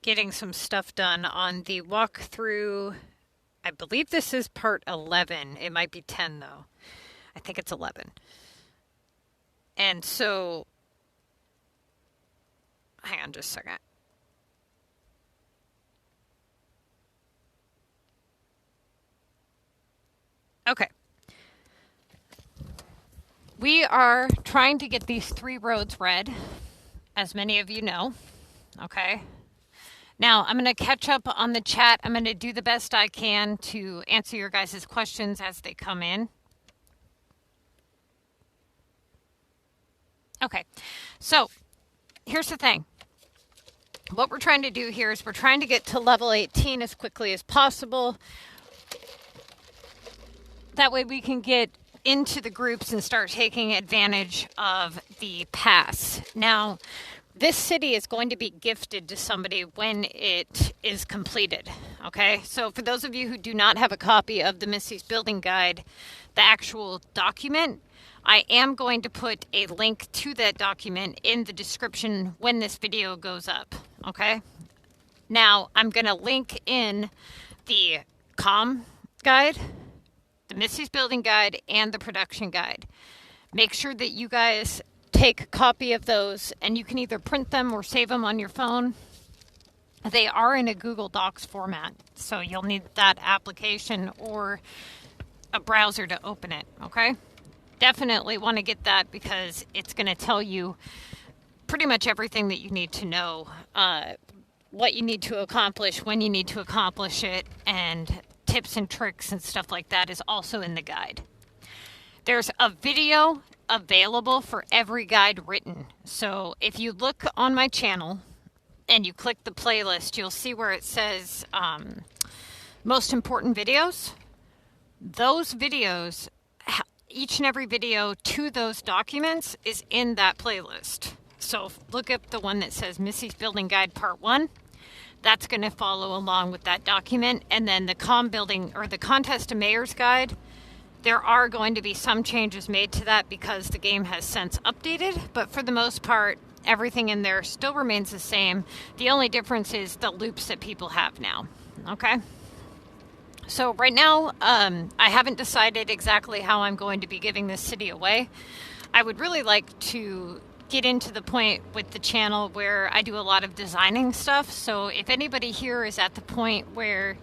getting some stuff done on the walkthrough. I believe this is part 11. It might be 10 though. I think it's 11. And so, hang on just a second. Okay. We are trying to get these 3 roads read, as many of you know. Okay. Now, I'm going to catch up on the chat. I'm going to do the best I can to answer your guys' questions as they come in. Okay, so here's the thing. What we're trying to do here is we're trying to get to level 18 as quickly as possible. That way we can get into the groups and start taking advantage of the pass. Now, this city is going to be gifted to somebody when it is completed, okay? So for those of you who do not have a copy of the Missy's Building Guide, the actual document, I am going to put a link to that document in the description when this video goes up, okay? Now, I'm going to link in the comm guide, the Missy's Building Guide, and the production guide. Make sure that you guys take a copy of those, and you can either print them or save them on your phone. They are in a Google Docs format, so you'll need that application or a browser to open it, okay? Definitely want to get that because it's going to tell you pretty much everything that you need to know, what you need to accomplish, when you need to accomplish it, and tips and tricks and stuff like that is also in the guide. There's a video available for every guide written. So if you look on my channel and you click the playlist, you'll see where it says most important videos. Those videos, each and every video to those documents is in that playlist. So look up the one that says Missy's Building Guide Part 1. That's going to follow along with that document. And then the the Contest to Mayor's Guide, there are going to be some changes made to that because the game has since updated. But for the most part, everything in there still remains the same. The only difference is the loops that people have now. Okay? So right now, I haven't decided exactly how I'm going to be giving this city away. I would really like to get into the point with the channel where I do a lot of designing stuff. So if anybody here is at the point where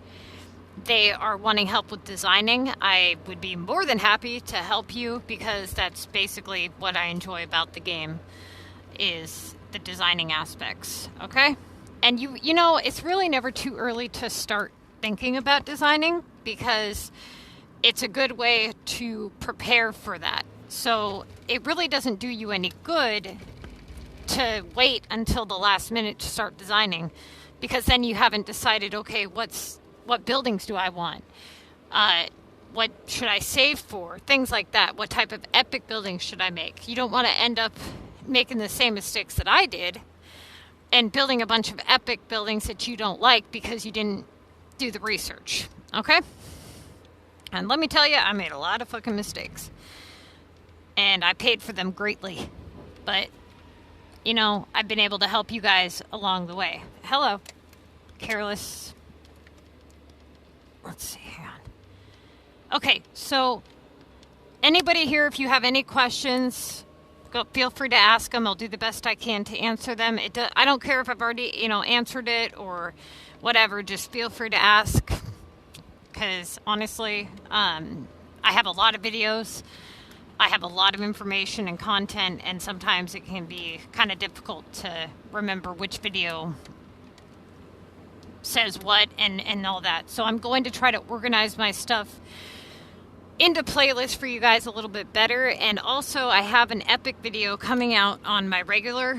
they are wanting help with designing, I would be more than happy to help you because that's basically what I enjoy about the game is the designing aspects, okay? And you know, it's really never too early to start thinking about designing because it's a good way to prepare for that. So it really doesn't do you any good to wait until the last minute to start designing because then you haven't decided, okay, what buildings do I want? What should I save for? Things like that. What type of epic buildings should I make? You don't want to end up making the same mistakes that I did and building a bunch of epic buildings that you don't like because you didn't do the research, okay? And let me tell you, I made a lot of fucking mistakes. And I paid for them greatly. But, you know, I've been able to help you guys along the way. Hello. Careless. Let's see, hang on. Okay, so anybody here, if you have any questions, feel free to ask them. I'll do the best I can to answer them. I don't care if I've already, answered it or whatever. Just feel free to ask. Because honestly, I have a lot of videos. I have a lot of information and content, and sometimes it can be kind of difficult to remember which video says what and all that. So I'm going to try to organize my stuff into playlists for you guys a little bit better. And also I have an epic video coming out on my regular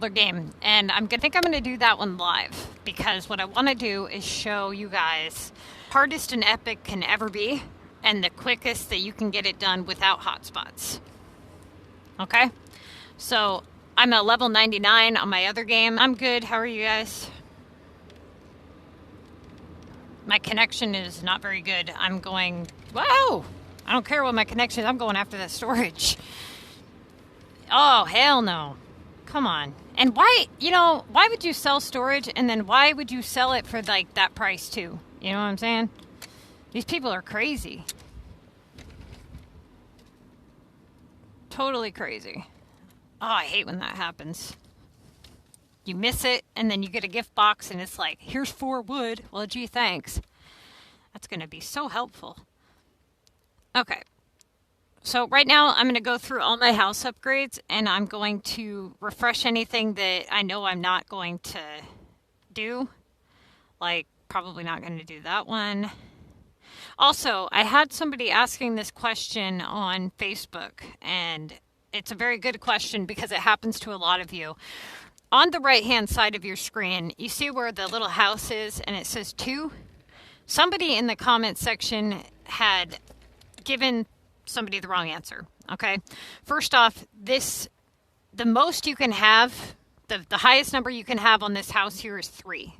game. And I think I'm going to do that one live because what I want to do is show you guys hardest an epic can ever be and the quickest that you can get it done without hotspots. Okay? So I'm at level 99 on my other game. I'm good. How are you guys? My connection is not very good. I'm going, wow! I don't care what my connection is. I'm going after that storage. Oh, hell no. Come on. And why, why would you sell storage and then why would you sell it for like that price too? You know what I'm saying? These people are crazy. Totally crazy. Oh, I hate when that happens. You miss it and then you get a gift box and it's like, here's 4 wood. Well, gee, thanks. That's going to be so helpful. Okay. So right now I'm going to go through all my house upgrades and I'm going to refresh anything that I know I'm not going to do. Like probably not going to do that one. Also, I had somebody asking this question on Facebook, and it's a very good question because it happens to a lot of you. On the right-hand side of your screen, you see where the little house is, and it says 2. Somebody in the comment section had given somebody the wrong answer, okay? First off, the most you can have, the highest number you can have on this house here is 3.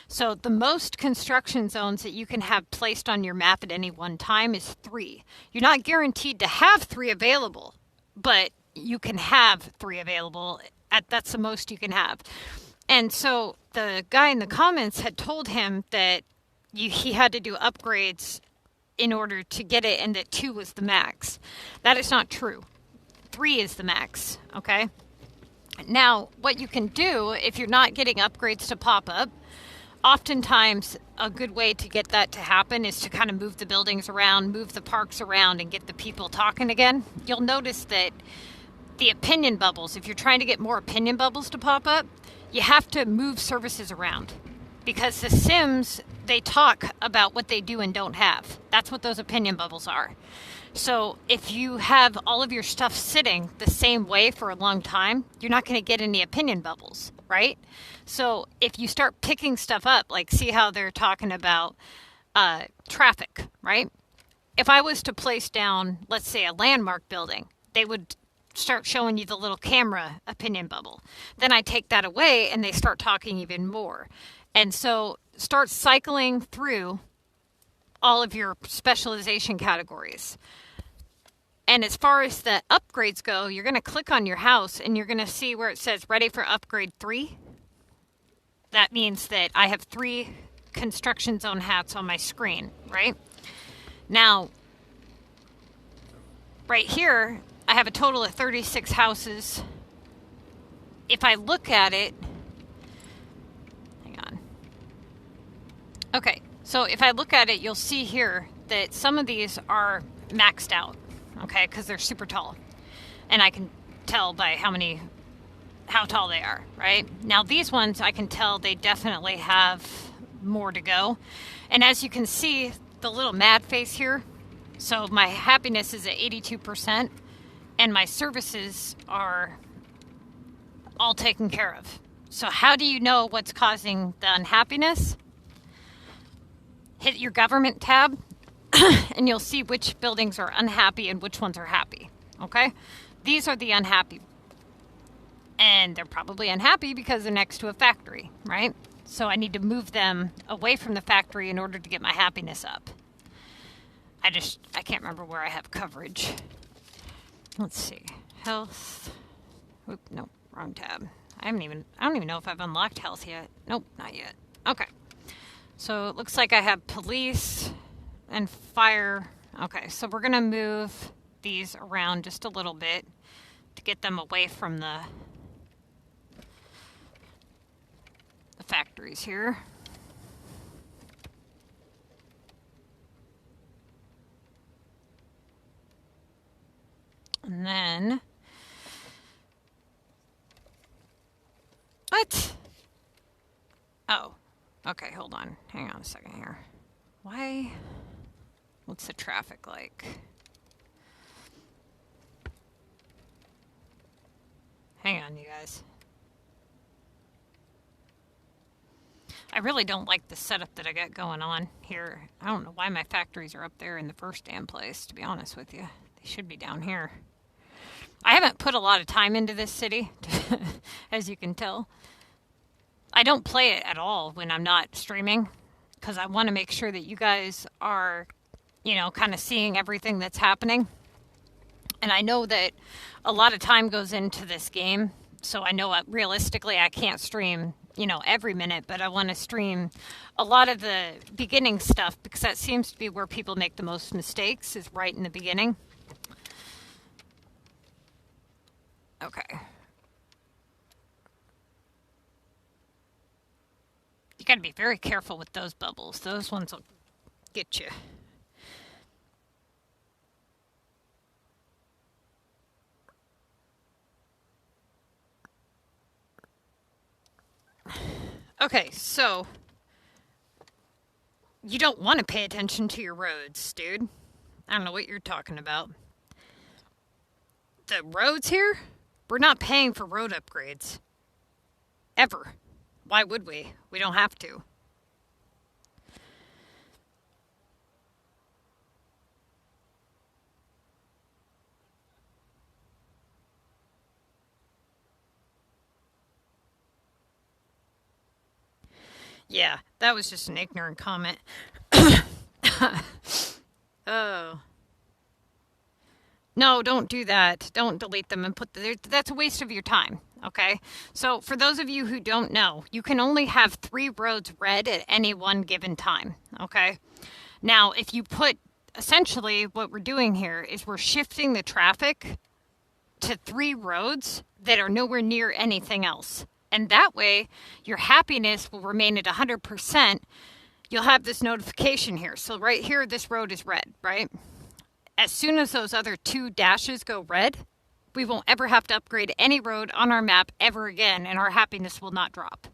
So the most construction zones that you can have placed on your map at any one time is 3. You're not guaranteed to have 3 available, but you can have 3 available. That's the most you can have. And so the guy in the comments had told him that he had to do upgrades in order to get it and that 2 was the max. That is not true. 3 is the max, okay? Now, what you can do if you're not getting upgrades to pop up, oftentimes a good way to get that to happen is to kind of move the buildings around, move the parks around, and get the people talking again. You'll notice that the opinion bubbles, if you're trying to get more opinion bubbles to pop up, you have to move services around. Because the Sims, they talk about what they do and don't have. That's what those opinion bubbles are. So if you have all of your stuff sitting the same way for a long time, you're not going to get any opinion bubbles, right? So if you start picking stuff up, like see how they're talking about traffic, right? If I was to place down, let's say, a landmark building, they would start showing you the little camera opinion bubble. Then I take that away and they start talking even more. And so start cycling through all of your specialization categories. And as far as the upgrades go, you're going to click on your house and you're going to see where it says ready for upgrade 3. That means that I have 3 construction zone hats on my screen, right? Now, right here, I have a total of 36 houses. If I look at it, hang on. Okay, so if I look at it, you'll see here that some of these are maxed out, okay, because they're super tall. And I can tell by how tall they are, right? Now these ones, I can tell they definitely have more to go. And as you can see, the little mad face here, so my happiness is at 82%, and my services are all taken care of. So how do you know what's causing the unhappiness? Hit your government tab, and you'll see which buildings are unhappy and which ones are happy, okay? These are the unhappy. And they're probably unhappy because they're next to a factory, right? So I need to move them away from the factory in order to get my happiness up. I can't remember where I have coverage. Let's see. Health. Oop, nope, wrong tab. I don't even know if I've unlocked health yet. Nope, not yet. Okay. So it looks like I have police and fire. Okay, so we're going to move these around just a little bit to get them away from the factories here. And then, what? Oh, okay, hold on. Hang on a second here. Why? What's the traffic like? Hang on, you guys. I really don't like the setup that I got going on here. I don't know why my factories are up there in the first damn place, to be honest with you. They should be down here. I haven't put a lot of time into this city, as you can tell. I don't play it at all when I'm not streaming, because I want to make sure that you guys are, kind of seeing everything that's happening. And I know that a lot of time goes into this game, So I know realistically I can't stream, every minute, but I want to stream a lot of the beginning stuff because that seems to be where people make the most mistakes, is right in the beginning. Okay. You got to be very careful with those bubbles. Those ones will get you. Okay, so you don't want to pay attention to your roads, dude. I don't know what you're talking about. The roads here, we're not paying for road upgrades. Ever. Why would we? We don't have to. Yeah, that was just an ignorant comment. Oh. No, don't do that. Don't delete them and that's a waste of your time, okay? So for those of you who don't know, you can only have 3 roads red at any one given time, okay? Now, if you essentially what we're doing here is we're shifting the traffic to 3 roads that are nowhere near anything else. And that way, your happiness will remain at 100%. You'll have this notification here. So right here, this road is red, right? As soon as those other 2 dashes go red, we won't ever have to upgrade any road on our map ever again, and our happiness will not drop.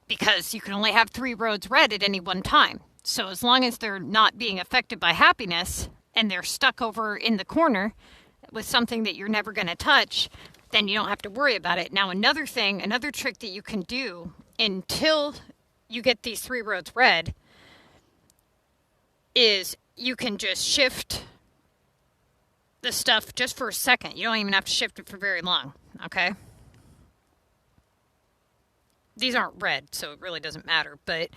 Because you can only have 3 roads red at any one time. So as long as they're not being affected by happiness, and they're stuck over in the corner with something that you're never going to touch, then you don't have to worry about it. Now, another trick that you can do until you get these 3 roads red is you can just shift the stuff just for a second. You don't even have to shift it for very long, okay? These aren't red, so it really doesn't matter. But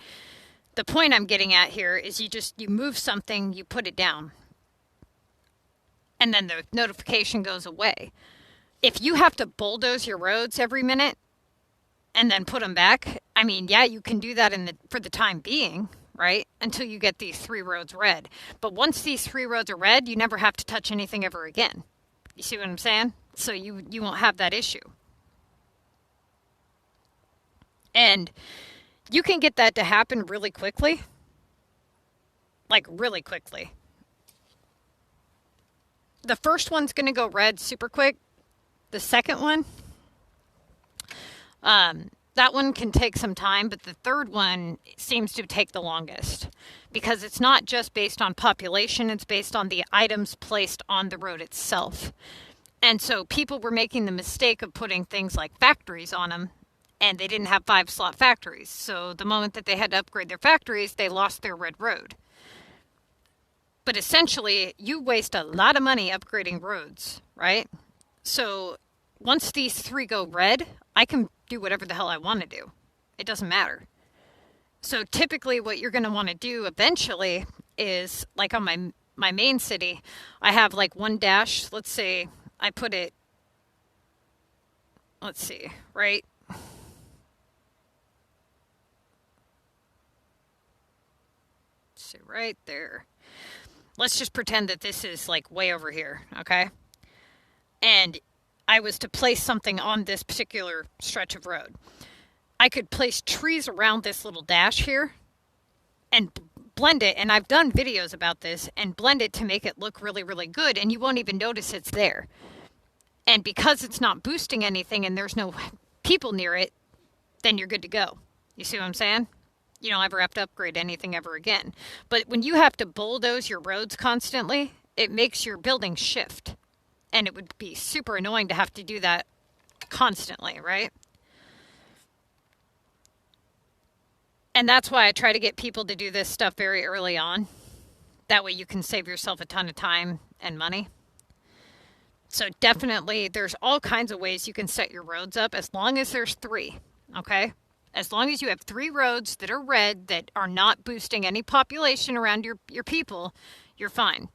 the point I'm getting at here is you move something, you put it down, and then the notification goes away. If you have to bulldoze your roads every minute and then put them back, I mean, yeah, you can do that for the time being, right? Until you get these 3 roads red. But once these 3 roads are red, you never have to touch anything ever again. You see what I'm saying? So you won't have that issue. And you can get that to happen really quickly. Like really quickly. The first one's going to go red super quick. The second one, that one can take some time, but the third one seems to take the longest because it's not just based on population, it's based on the items placed on the road itself. And so people were making the mistake of putting things like factories on them, and they didn't have 5-slot factories. So the moment that they had to upgrade their factories, they lost their red road. But essentially, you waste a lot of money upgrading roads, right? So once these 3 go red, I can do whatever the hell I want to do. It doesn't matter. So typically what you're going to want to do eventually is, like on my main city, I have like 1 dash. Let's say I put it, right? So right there. Let's just pretend that this is like way over here, okay? And I was to place something on this particular stretch of road. I could place trees around this little dash here and blend it. And I've done videos about this and blend it to make it look really, really good. And you won't even notice it's there. And because it's not boosting anything and there's no people near it, then you're good to go. You see what I'm saying? You don't ever have to upgrade anything ever again. But when you have to bulldoze your roads constantly, it makes your building shift. And it would be super annoying to have to do that constantly, right? And that's why I try to get people to do this stuff very early on. That way you can save yourself a ton of time and money. So definitely, there's all kinds of ways you can set your roads up as long as there's 3, okay? As long as you have 3 roads that are red that are not boosting any population around your people, you're fine.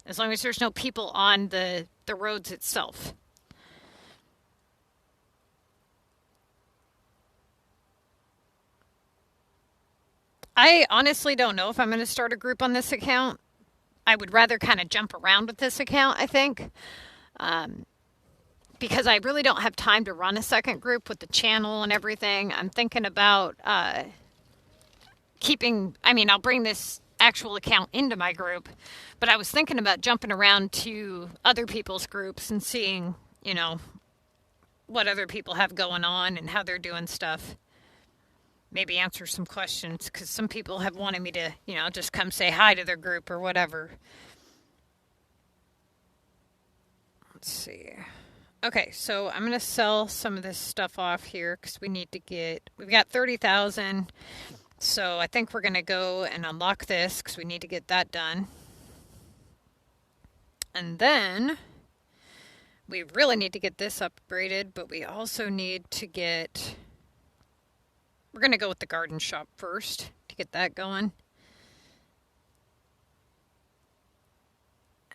As long as there's no people on the roads itself. I honestly don't know if I'm going to start a group on this account. I would rather kind of jump around with this account, I think, because I really don't have time to run a second group with the channel and everything. I'm thinking about I'll bring this actual account into my group, but I was thinking about jumping around to other people's groups and seeing, what other people have going on and how they're doing stuff. Maybe answer some questions, because some people have wanted me to, just come say hi to their group or whatever. Let's see. Okay, so I'm going to sell some of this stuff off here because we've got 30,000. So I think we're going to go and unlock this because we need to get that done. And then we really need to get this upgraded, but we also need to we're going to go with the garden shop first to get that going.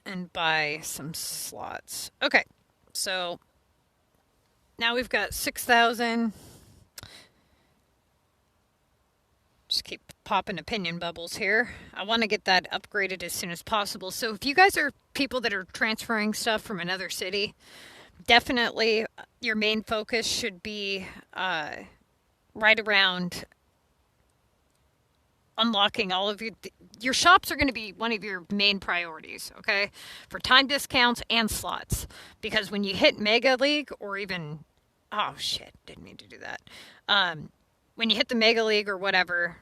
And buy some slots. Okay, so now we've got 6,000. Just keep popping opinion bubbles here. I want to get that upgraded as soon as possible. So if you guys are people that are transferring stuff from another city, definitely your main focus should be right around unlocking all of your shops are going to be one of your main priorities, okay? For time discounts and slots. Because when you hit Mega League or even... Oh, shit. Didn't mean to do that. When you hit the Mega League or whatever,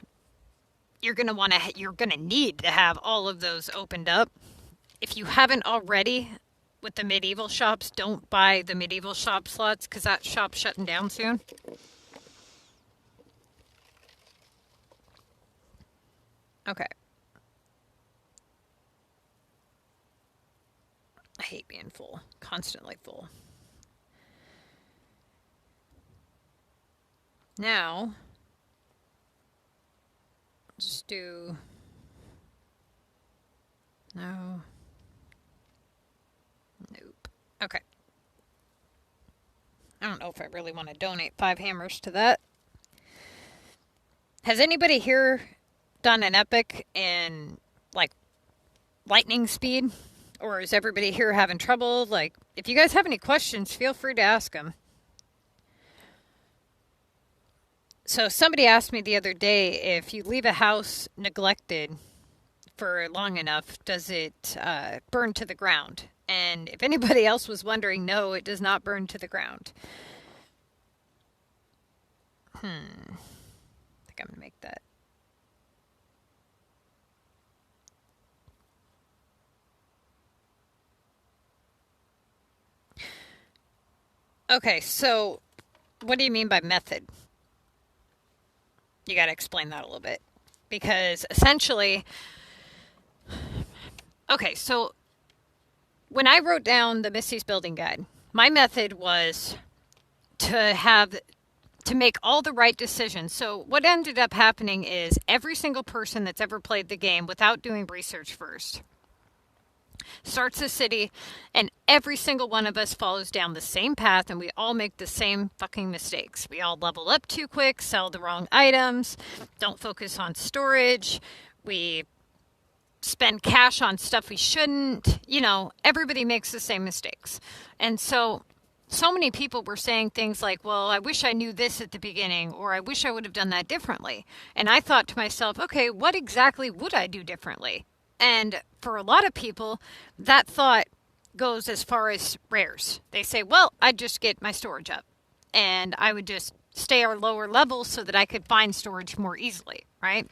you're going to need to have all of those opened up. If you haven't already with the medieval shops, don't buy the medieval shop slots because that shop's shutting down soon. Okay. I hate being full. Constantly full. Now, just do... No. Nope. Okay. I don't know if I really want to donate 5 hammers to that. Has anybody here done an epic in, like, lightning speed? Or is everybody here having trouble? Like, if you guys have any questions, feel free to ask them. So somebody asked me the other day, if you leave a house neglected for long enough, does it burn to the ground? And if anybody else was wondering, no, it does not burn to the ground. I think I'm going to make that. Okay, so what do you mean by method? You got to explain that a little bit. Because essentially, okay, so when I wrote down the Missy's Building Guide, my method was to make all the right decisions. So what ended up happening is every single person that's ever played the game without doing research first starts a city, and every single one of us follows down the same path, and we all make the same fucking mistakes. We all level up too quick, sell the wrong items, don't focus on storage, we spend cash on stuff we shouldn't. Everybody makes the same mistakes. And so many people were saying things like, well, I wish I knew this at the beginning, or I wish I would have done that differently. And I thought to myself, okay, what exactly would I do differently? And for a lot of people, that thought goes as far as rares. They say, well, I'd just get my storage up, and I would just stay at lower levels so that I could find storage more easily, right?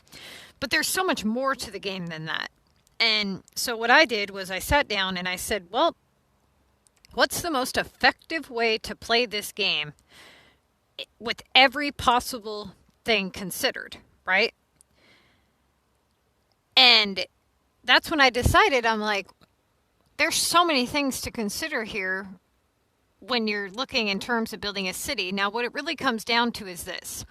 But there's so much more to the game than that. And so what I did was I sat down and I said, well, what's the most effective way to play this game with every possible thing considered, right? And that's when I decided, I'm like, there's so many things to consider here when you're looking in terms of building a city. Now, what it really comes down to is this.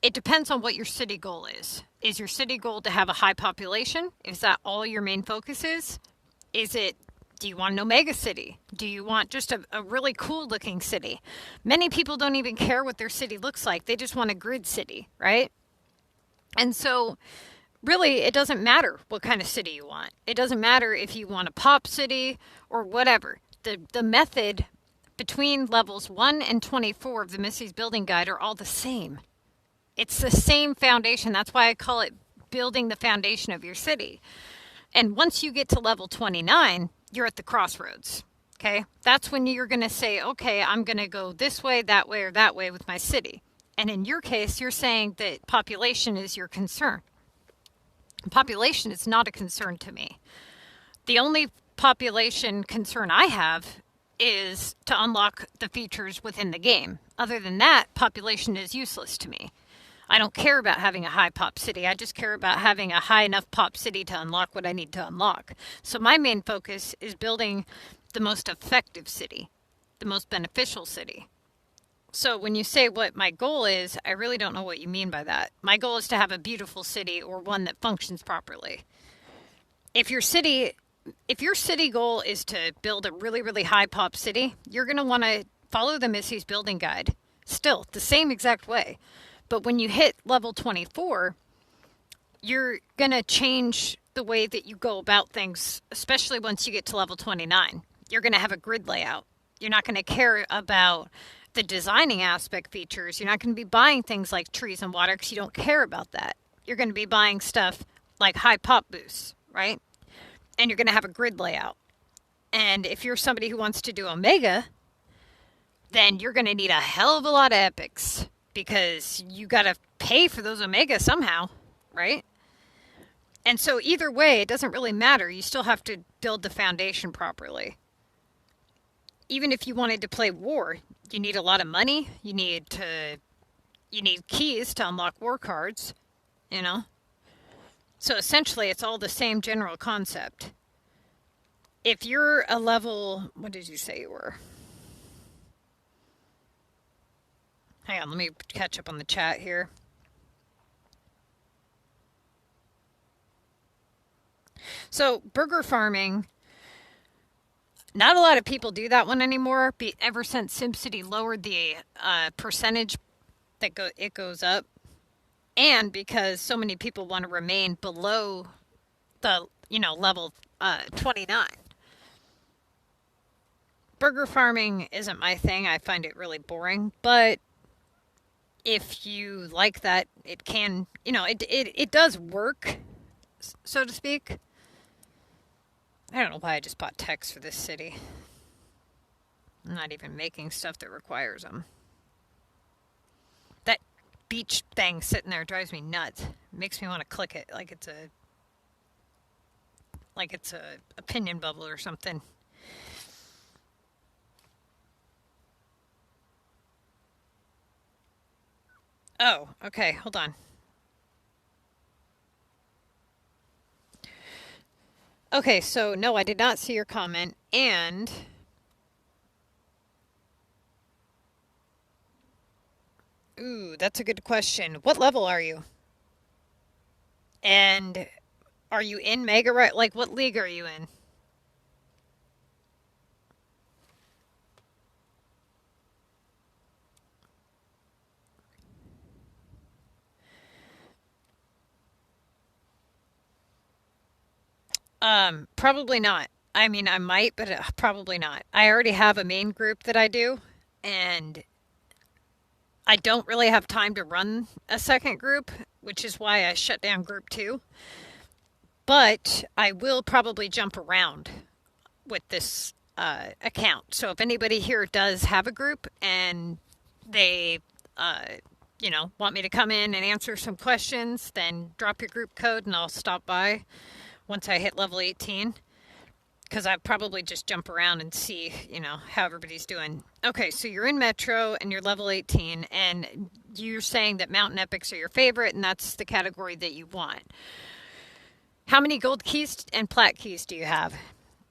It depends on what your city goal is. Is your city goal to have a high population? Is that all your main focus is? Do you want an Omega city? Do you want just a really cool looking city? Many people don't even care what their city looks like. They just want a grid city, right? And so really, it doesn't matter what kind of city you want. It doesn't matter if you want a pop city or whatever. The method between levels 1 and 24 of the Missy's Building Guide are all the same. It's the same foundation. That's why I call it building the foundation of your city. And once you get to level 29, you're at the crossroads. Okay? That's when you're going to say, okay, I'm going to go this way, or that way with my city. And in your case, you're saying that population is your concern. Population is not a concern to me. The only population concern I have is to unlock the features within the game. Other than that, population is useless to me. I don't care about having a high pop city. I just care about having a high enough pop city to unlock what I need to unlock. So my main focus is building the most effective city, the most beneficial city. So when you say what my goal is, I really don't know what you mean by that. My goal is to have a beautiful city or one that functions properly. If your city goal is to build a really, really high pop city, you're going to want to follow the Missy's Building Guide. Still, the same exact way. But when you hit level 24, you're going to change the way that you go about things, especially once you get to level 29. You're going to have a grid layout. You're not going to care about the designing aspect features. You're not going to be buying things like trees and water because you don't care about that. You're going to be buying stuff like high pop boosts, right? And you're going to have a grid layout. And if you're somebody who wants to do Omega, then you're going to need a hell of a lot of epics because you got to pay for those Omega somehow, right? And so either way, it doesn't really matter. You still have to build the foundation properly. Even if you wanted to play war, you need a lot of money. You need keys to unlock war cards, you know? So essentially, it's all the same general concept. If you're a level, what did you say you were? Hang on, let me catch up on the chat here. So burger farming, not a lot of people do that one anymore. Ever since SimCity lowered the percentage that it goes up, and because so many people want to remain below the level 29. Burger farming isn't my thing. I find it really boring, but if you like that, it can, it does work, so to speak. I don't know why I just bought text for this city. I'm not even making stuff that requires them. That beach thing sitting there drives me nuts. It makes me want to click it like it's a opinion bubble or something. Oh, okay, hold on. Okay, so no, I did not see your comment, and ooh, that's a good question. What level are you? And are you in Mega right? Like, what league are you in? Probably not. I mean, I might, but probably not. I already have a main group that I do, and I don't really have time to run a second group, which is why I shut down group 2. But I will probably jump around with this account. So if anybody here does have a group and they, want me to come in and answer some questions, then drop your group code and I'll stop by once I hit level 18. Because I probably just jump around and see, how everybody's doing. Okay, so you're in Metro and you're level 18, and you're saying that Mountain Epics are your favorite, and that's the category that you want. How many gold keys and plat keys do you have?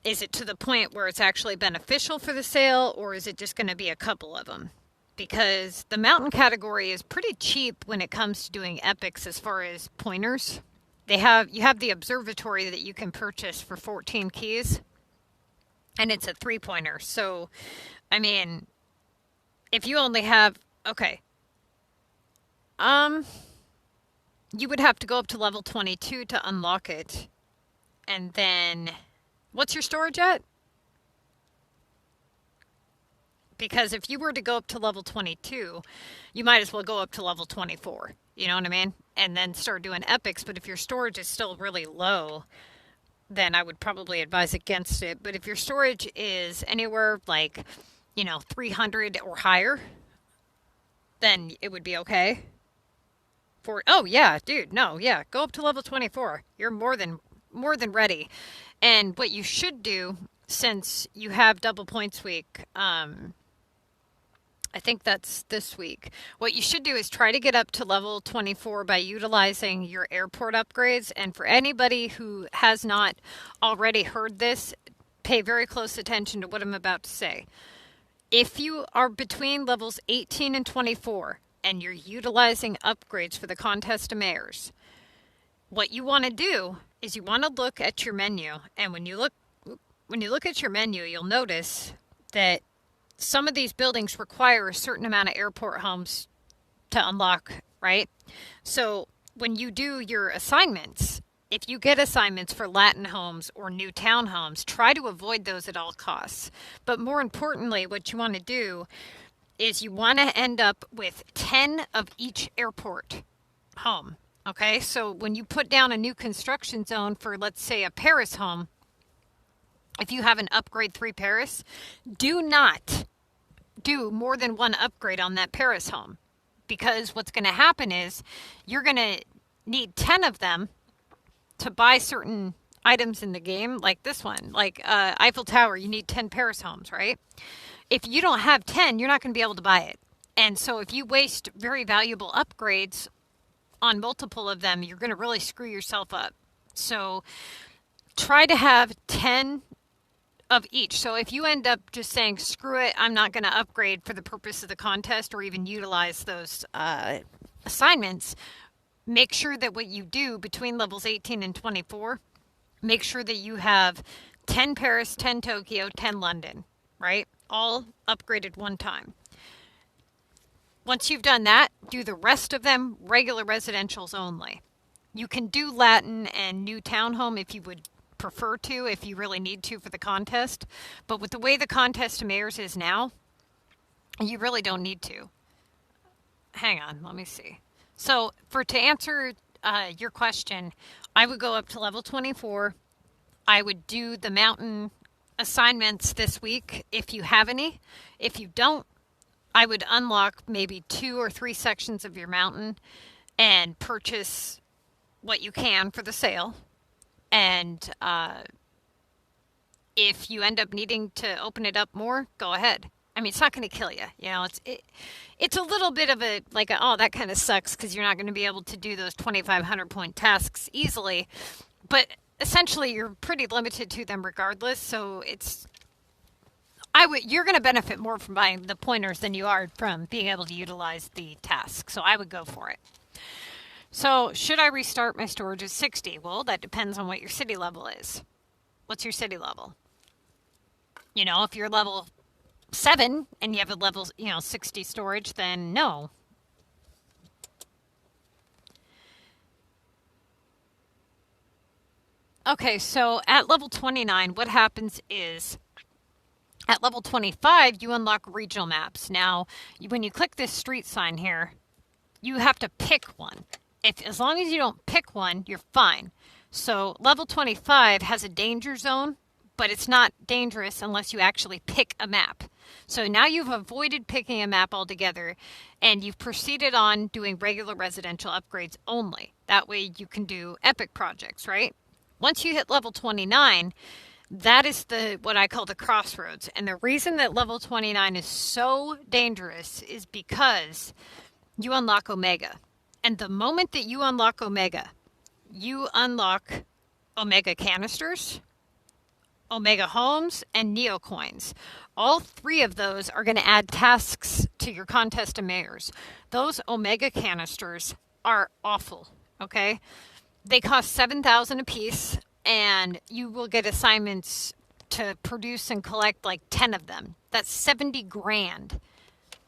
Is it to the point where it's actually beneficial for the sale, or is it just going to be a couple of them? Because the Mountain category is pretty cheap when it comes to doing epics as far as pointers. You have the observatory that you can purchase for 14 keys, and it's a 3-pointer. So, I mean, if you only have, okay. you would have to go up to level 22 to unlock it. And then, what's your storage at? Because if you were to go up to level 22, you might as well go up to level 24. You know what I mean? And then start doing epics. But if your storage is still really low, then I would probably advise against it. But if your storage is anywhere like, 300 or higher, then it would be okay. Oh yeah, dude, no, yeah, go up to level 24. You're more than ready. And what you should do, since you have double points week, I think that's this week. What you should do is try to get up to level 24 by utilizing your airport upgrades. And for anybody who has not already heard this, pay very close attention to what I'm about to say. If you are between levels 18 and 24 and you're utilizing upgrades for the contest of mayors, what you want to do is you want to look at your menu. And when you look at your menu, you'll notice that some of these buildings require a certain amount of airport homes to unlock, right? So when you do your assignments, if you get assignments for Latin homes or new townhomes, try to avoid those at all costs. But more importantly, what you want to do is you want to end up with 10 of each airport home, okay? So when you put down a new construction zone for, let's say, a Paris home, if you have an upgrade 3 Paris, do not do more than one upgrade on that Paris home. Because what's going to happen is you're going to need 10 of them to buy certain items in the game, like this one. Like Eiffel Tower, you need 10 Paris homes, right? If you don't have 10, you're not going to be able to buy it. And so if you waste very valuable upgrades on multiple of them, you're going to really screw yourself up. So try to have 10 of each. So if you end up just saying, screw it, I'm not going to upgrade for the purpose of the contest or even utilize those assignments, make sure that what you do between levels 18 and 24, make sure that you have 10 Paris, 10 Tokyo, 10 London, right? All upgraded one time. Once you've done that, do the rest of them regular residentials only. You can do Latin and new townhome if you would prefer to, if you really need to for the contest. But with the way the contest of mayors is now, you really don't need to. Hang on, let me see. So to answer your question, I would go up to level 24. I would do the mountain assignments this week if you have any. If you don't, I would unlock maybe 2 or 3 sections of your mountain and purchase what you can for the sale. And if you end up needing to open it up more, go ahead. I mean, it's not going to kill you. You know, it's a little bit of oh, that kind of sucks because you're not going to be able to do those 2,500 point tasks easily. But essentially, you're pretty limited to them regardless. So you're going to benefit more from buying the pointers than you are from being able to utilize the task. So I would go for it. So should I restart my storage at 60? Well, that depends on what your city level is. What's your city level? You know, if you're level 7 and you have a level, 60 storage, then no. Okay, so at level 29, what happens is at level 25, you unlock regional maps. Now, when you click this street sign here, you have to pick one. As long as you don't pick one, you're fine. So level 25 has a danger zone, but it's not dangerous unless you actually pick a map. So now you've avoided picking a map altogether, and you've proceeded on doing regular residential upgrades only. That way you can do epic projects, right? Once you hit level 29, that is what I call the crossroads. And the reason that level 29 is so dangerous is because you unlock Omega. And the moment that you unlock Omega, you unlock Omega canisters, Omega homes, and Neocoins. All 3 of those are going to add tasks to your contest of mayors. Those Omega canisters are awful, okay? They cost 7,000 a piece, and you will get assignments to produce and collect like 10 of them. That's 70 grand,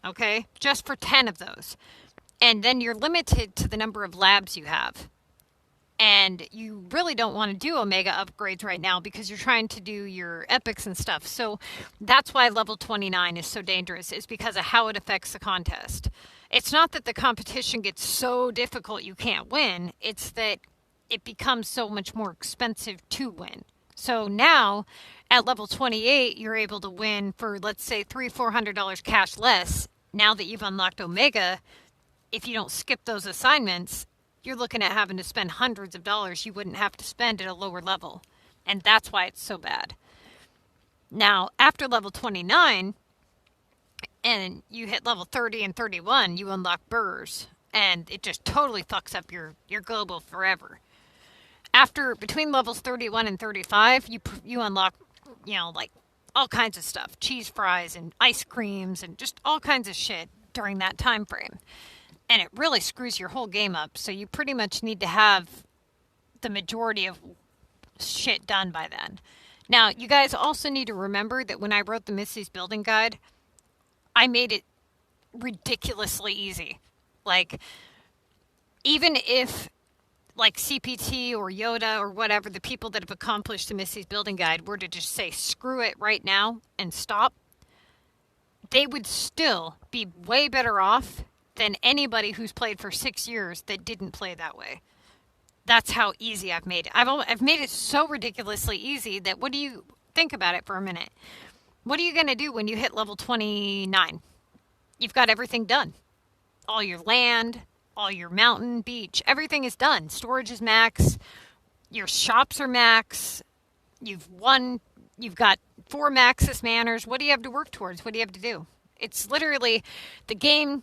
okay? Just for 10 of those. And then you're limited to the number of labs you have. And you really don't want to do Omega upgrades right now because you're trying to do your epics and stuff. So that's why level 29 is so dangerous, is because of how it affects the contest. It's not that the competition gets so difficult you can't win. It's that it becomes so much more expensive to win. So now at level 28, you're able to win for, let's say, $300-$400 cash less. Now that you've unlocked Omega, if you don't skip those assignments, you're looking at having to spend hundreds of dollars you wouldn't have to spend at a lower level. And that's why it's so bad. Now, after level 29, and you hit level 30 and 31, you unlock burrs. And it just totally fucks up your global forever. Between levels 31 and 35, you unlock, like all kinds of stuff. Cheese fries and ice creams and just all kinds of shit during that time frame. And it really screws your whole game up. So you pretty much need to have the majority of shit done by then. Now, you guys also need to remember that when I wrote the Missy's Building Guide, I made it ridiculously easy. Like, even if, like, CPT or Yoda or whatever, the people that have accomplished the Missy's Building Guide were to just say, screw it right now and stop, they would still be way better off than anybody who's played for 6 years that didn't play that way. That's how easy I've made it. I've made it so ridiculously easy that, what do you think about it for a minute? What are you going to do when you hit level 29? You've got everything done. All your land, all your mountain, beach, everything is done. Storage is max. Your shops are max. You've got 4 Maxis Manors. What do you have to work towards? What do you have to do? It's literally, the game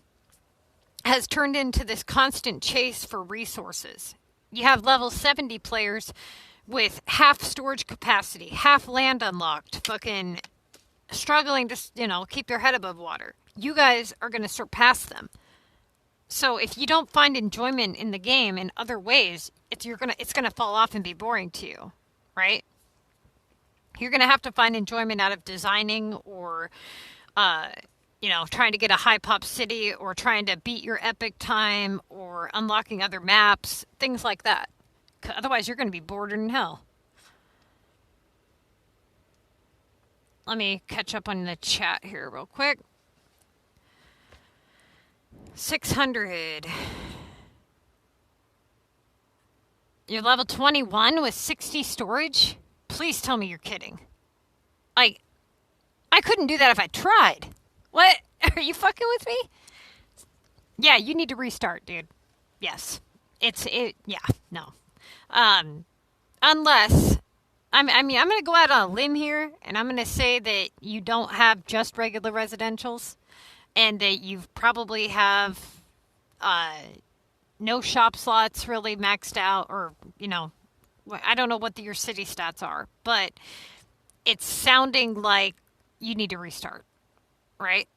has turned into this constant chase for resources. You have level 70 players with half storage capacity, half land unlocked, fucking struggling to, keep their head above water. You guys are going to surpass them. So if you don't find enjoyment in the game in other ways, it's going to fall off and be boring to you, right? You're going to have to find enjoyment out of designing or trying to get a high pop city or trying to beat your epic time or unlocking other maps, things like that. Otherwise, you're going to be bored in hell. Let me catch up on the chat here real quick. 600. You're level 21 with 60 storage? Please tell me you're kidding. I couldn't do that if I tried. What? Are you fucking with me? Yeah, you need to restart, dude. Yes. No. Unless, I'm going to go out on a limb here, and I'm going to say that you don't have just regular residentials, and that you probably have no shop slots really maxed out, or, I don't know what your city stats are, but it's sounding like you need to restart. Right?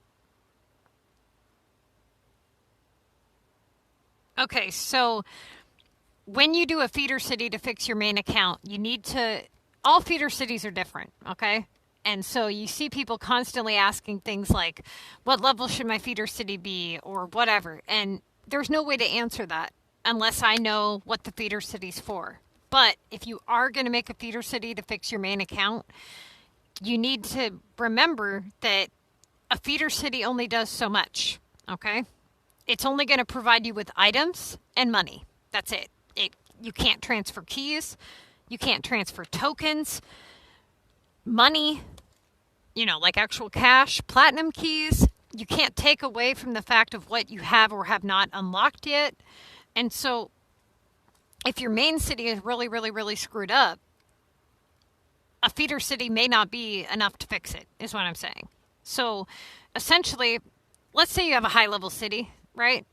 Okay, so when you do a feeder city to fix your main account, all feeder cities are different, okay? And so you see people constantly asking things like, what level should my feeder city be, or whatever. And there's no way to answer that unless I know what the feeder city's for. But if you are going to make a feeder city to fix your main account, you need to remember that a feeder city only does so much, okay? It's only going to provide you with items and money. That's it. You can't transfer keys. You can't transfer tokens, money, like actual cash, platinum keys. You can't take away from the fact of what you have or have not unlocked yet. And so if your main city is really, really, really screwed up, a feeder city may not be enough to fix it, is what I'm saying. So, essentially, let's say you have a high-level city, right?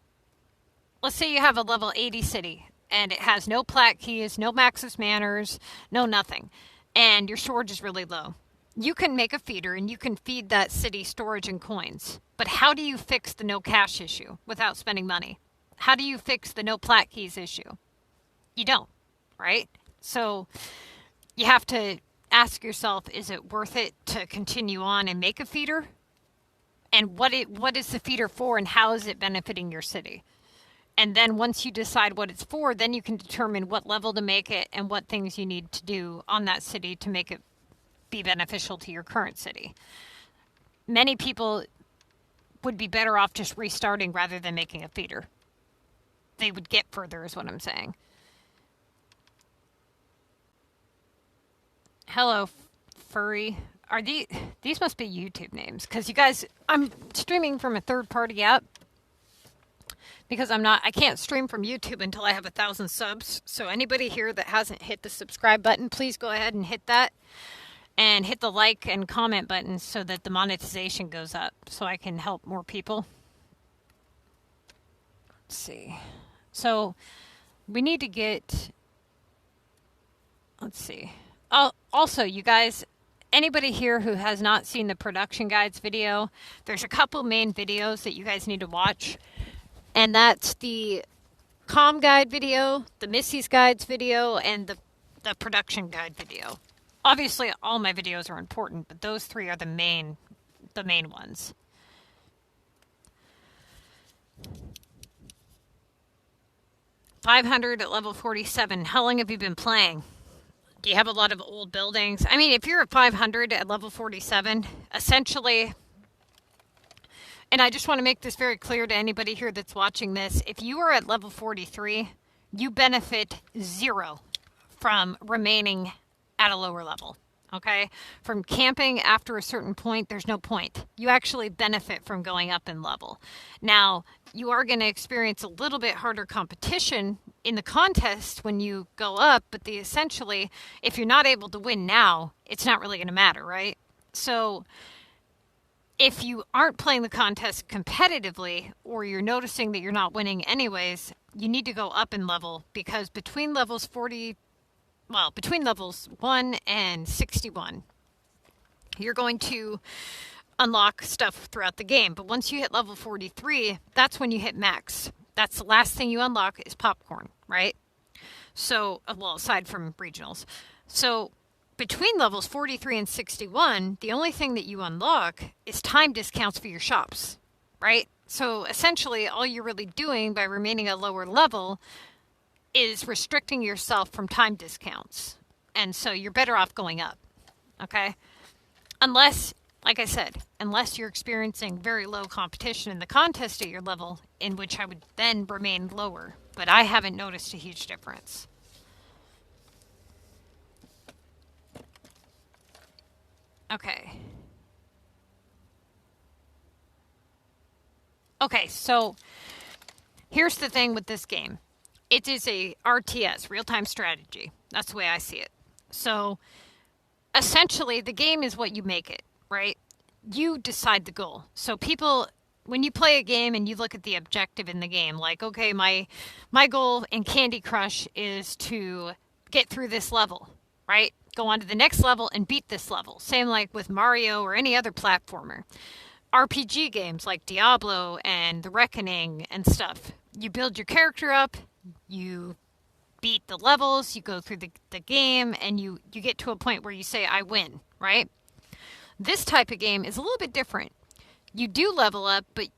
Let's say you have a level 80 city, and it has no plat keys, no Maxis Manors, no nothing, and your storage is really low. You can make a feeder, and you can feed that city storage and coins. But how do you fix the no cash issue without spending money? How do you fix the no plat keys issue? You don't, right? So, you have to ask yourself, is it worth it to continue on and make a feeder? And what is the feeder for, and how is it benefiting your city? And then once you decide what it's for, then you can determine what level to make it and what things you need to do on that city to make it be beneficial to your current city. Many people would be better off just restarting rather than making a feeder. They would get further, is what I'm saying. Hello, Furry. Are these must be YouTube names? Because you guys, I'm streaming from a third-party app. Because I can't stream from YouTube until I have 1,000 subs. So anybody here that hasn't hit the subscribe button, please go ahead and hit that. And hit the like and comment button so that the monetization goes up so I can help more people. Let's see. So we need to get, let's see. Also, you guys, anybody here who has not seen the production guides video, there's a couple main videos that you guys need to watch. And that's the comm guide video, the Missy's guides video, and the production guide video. Obviously, all my videos are important, but those three are the main ones. $500 at level 47. How long have you been playing? Do you have a lot of old buildings? I mean, if you're at 500 at level 47, essentially, and I just want to make this very clear to anybody here that's watching this, if you are at level 43, you benefit 0 from remaining at a lower level, okay? From camping after a certain point, there's no point. You actually benefit from going up in level. Now, you are going to experience a little bit harder competition in the contest when you go up, but essentially, if you're not able to win now, it's not really going to matter, right? So if you aren't playing the contest competitively, or you're noticing that you're not winning anyways, you need to go up in level, because between levels 1 and 61, you're going to unlock stuff throughout the game. But once you hit level 43, that's when you hit max. That's the last thing you unlock is popcorn, right? So, well, aside from regionals. So between levels 43 and 61, the only thing that you unlock is time discounts for your shops, right? So essentially, all you're really doing by remaining at lower level is restricting yourself from time discounts. And so you're better off going up, okay? Unless, like I said, unless you're experiencing very low competition in the contest at your level, in which I would then remain lower. But I haven't noticed a huge difference. Okay. Okay, so here's the thing with this game. It is a RTS, real-time strategy. That's the way I see it. So essentially, the game is what you make it, right? You decide the goal. So people, when you play a game and you look at the objective in the game, like, okay, my goal in Candy Crush is to get through this level, right? Go on to the next level and beat this level. Same like with Mario or any other platformer. RPG games like Diablo and The Reckoning and stuff. You build your character up, you beat the levels, you go through the game, and you get to a point where you say, I win, right? This type of game is a little bit different. You do level up, but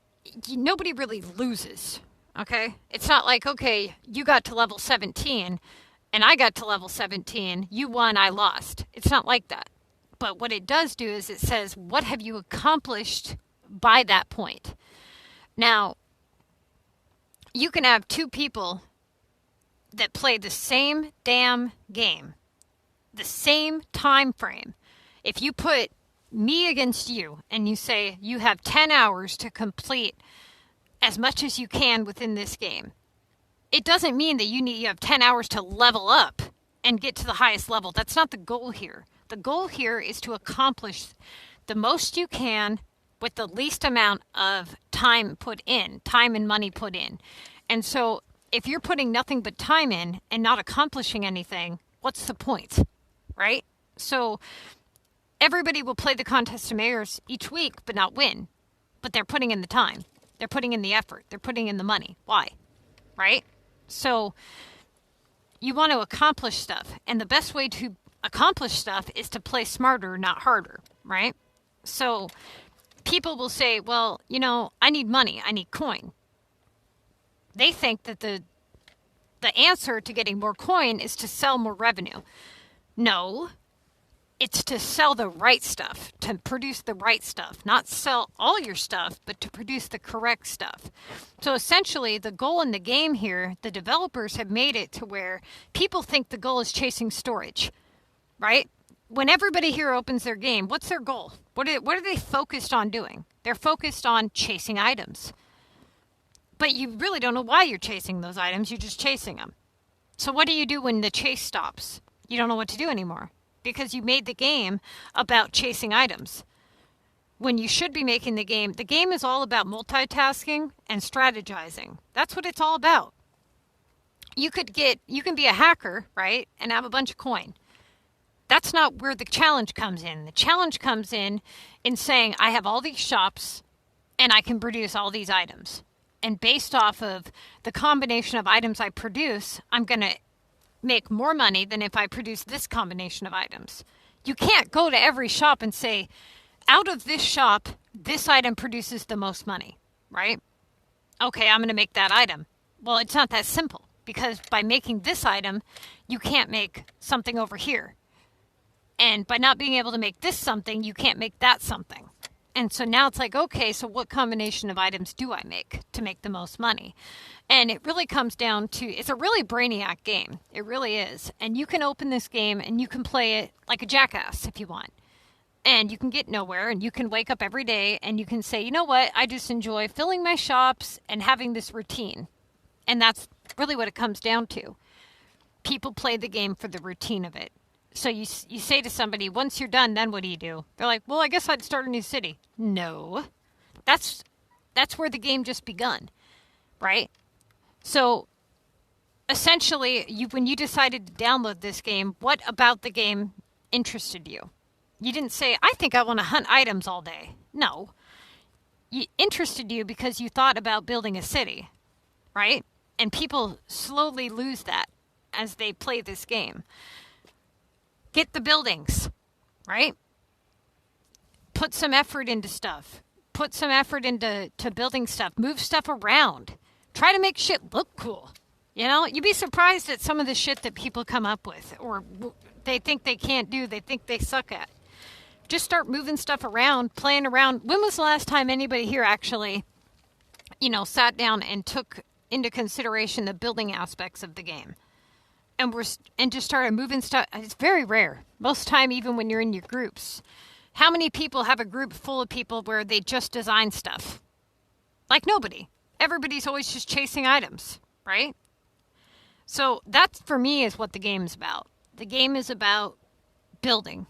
nobody really loses, okay? It's not like, okay, you got to level 17, and I got to level 17, you won, I lost. It's not like that. But what it does do is it says, what have you accomplished by that point? Now, you can have two people that play the same damn game, the same time frame. If you put me against you and you say you have 10 hours to complete as much as you can within this game, it doesn't mean that you have 10 hours to level up and get to the highest level. That's not the goal here. The goal here is to accomplish the most you can with the least amount of time put in, time and money put in. And so if you're putting nothing but time in and not accomplishing anything, what's the point, right? So everybody will play the Contest of Mayors each week but not win. But they're putting in the time. They're putting in the effort. They're putting in the money. Why? Right? So you want to accomplish stuff. And the best way to accomplish stuff is to play smarter, not harder, right? So people will say, well, I need money. I need coin. They think that the answer to getting more coin is to sell more revenue. No, it's to sell the right stuff, to produce the right stuff, not sell all your stuff, but to produce the correct stuff. So essentially, the goal in the game here, the developers have made it to where people think the goal is chasing storage, right? When everybody here opens their game, what's their goal? What are they focused on doing? They're focused on chasing items. But you really don't know why you're chasing those items. You're just chasing them. So what do you do when the chase stops? You don't know what to do anymore because you made the game about chasing items. When you should be making the game is all about multitasking and strategizing. That's what it's all about. You can be a hacker, right, and have a bunch of coin. That's not where the challenge comes in. The challenge comes in saying, I have all these shops and I can produce all these items. And based off of the combination of items I produce, I'm going to make more money than if I produce this combination of items. You can't go to every shop and say, out of this shop, this item produces the most money, right? Okay, I'm going to make that item. Well, it's not that simple because by making this item, you can't make something over here. And by not being able to make this something, you can't make that something. And so now it's like, okay, so what combination of items do I make to make the most money? And it really comes down to, it's a really brainiac game. It really is. And you can open this game and you can play it like a jackass if you want. And you can get nowhere and you can wake up every day and you can say, you know what, I just enjoy filling my shops and having this routine. And that's really what it comes down to. People play the game for the routine of it. So you say to somebody, once you're done, then what do you do? They're like, well, I guess I'd start a new city. No. That's where the game just begun, right? So essentially, when you decided to download this game, what about the game interested you? You didn't say, I think I want to hunt items all day. No. It interested you because you thought about building a city, right? And people slowly lose that as they play this game. Get the buildings, right? Put some effort into stuff. Put some effort into building stuff. Move stuff around. Try to make shit look cool. You know, you'd be surprised at some of the shit that people come up with or they think they can't do, they think they suck at. Just start moving stuff around, playing around. When was the last time anybody here actually, sat down and took into consideration the building aspects of the game? And just started moving stuff. It's very rare. Most time, even when you're in your groups. How many people have a group full of people where they just design stuff? Like nobody. Everybody's always just chasing items, right? So that, for me, is what the game is about. The game is about building.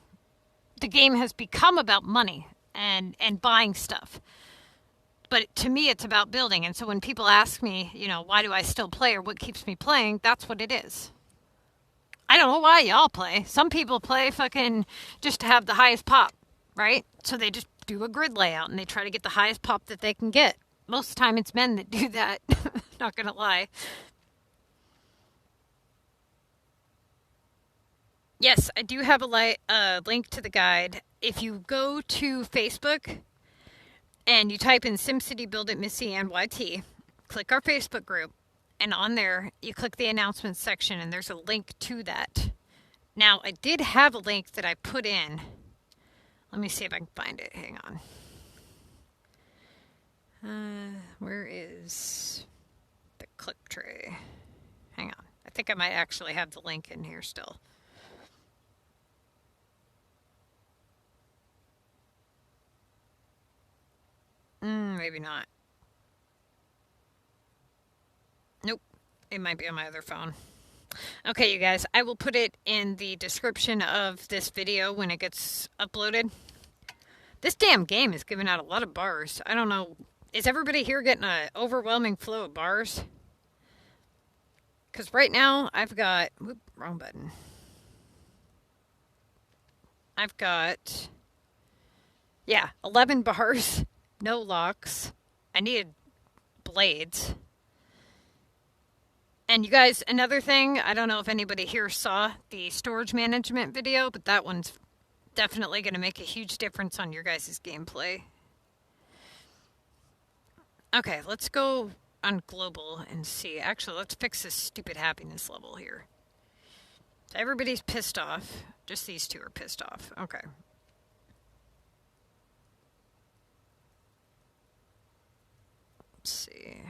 The game has become about money and buying stuff. But to me, it's about building. And so when people ask me, why do I still play or what keeps me playing, that's what it is. I don't know why y'all play. Some people play fucking just to have the highest pop, right? So they just do a grid layout and they try to get the highest pop that they can get. Most of the time it's men that do that. Not gonna lie. Yes, I do have a link to the guide. If you go to Facebook and you type in SimCity Build It MissyAnne, click our Facebook group. And on there, you click the announcements section, and there's a link to that. Now, I did have a link that I put in. Let me see if I can find it. Hang on. Where is the clip tray? Hang on. I think I might actually have the link in here still. Maybe not. Nope. It might be on my other phone. Okay, you guys. I will put it in the description of this video when it gets uploaded. This damn game is giving out a lot of bars. I don't know. Is everybody here getting an overwhelming flow of bars? Because right now, I've got... Whoop, wrong button. I've got... 11 bars. No locks. I needed blades. And you guys, another thing, I don't know if anybody here saw the storage management video, but that one's definitely going to make a huge difference on your guys' gameplay. Okay, let's go. on global and see. Actually, let's fix this stupid happiness level here. Everybody's pissed off. Just these two are pissed off. Okay. Let's see.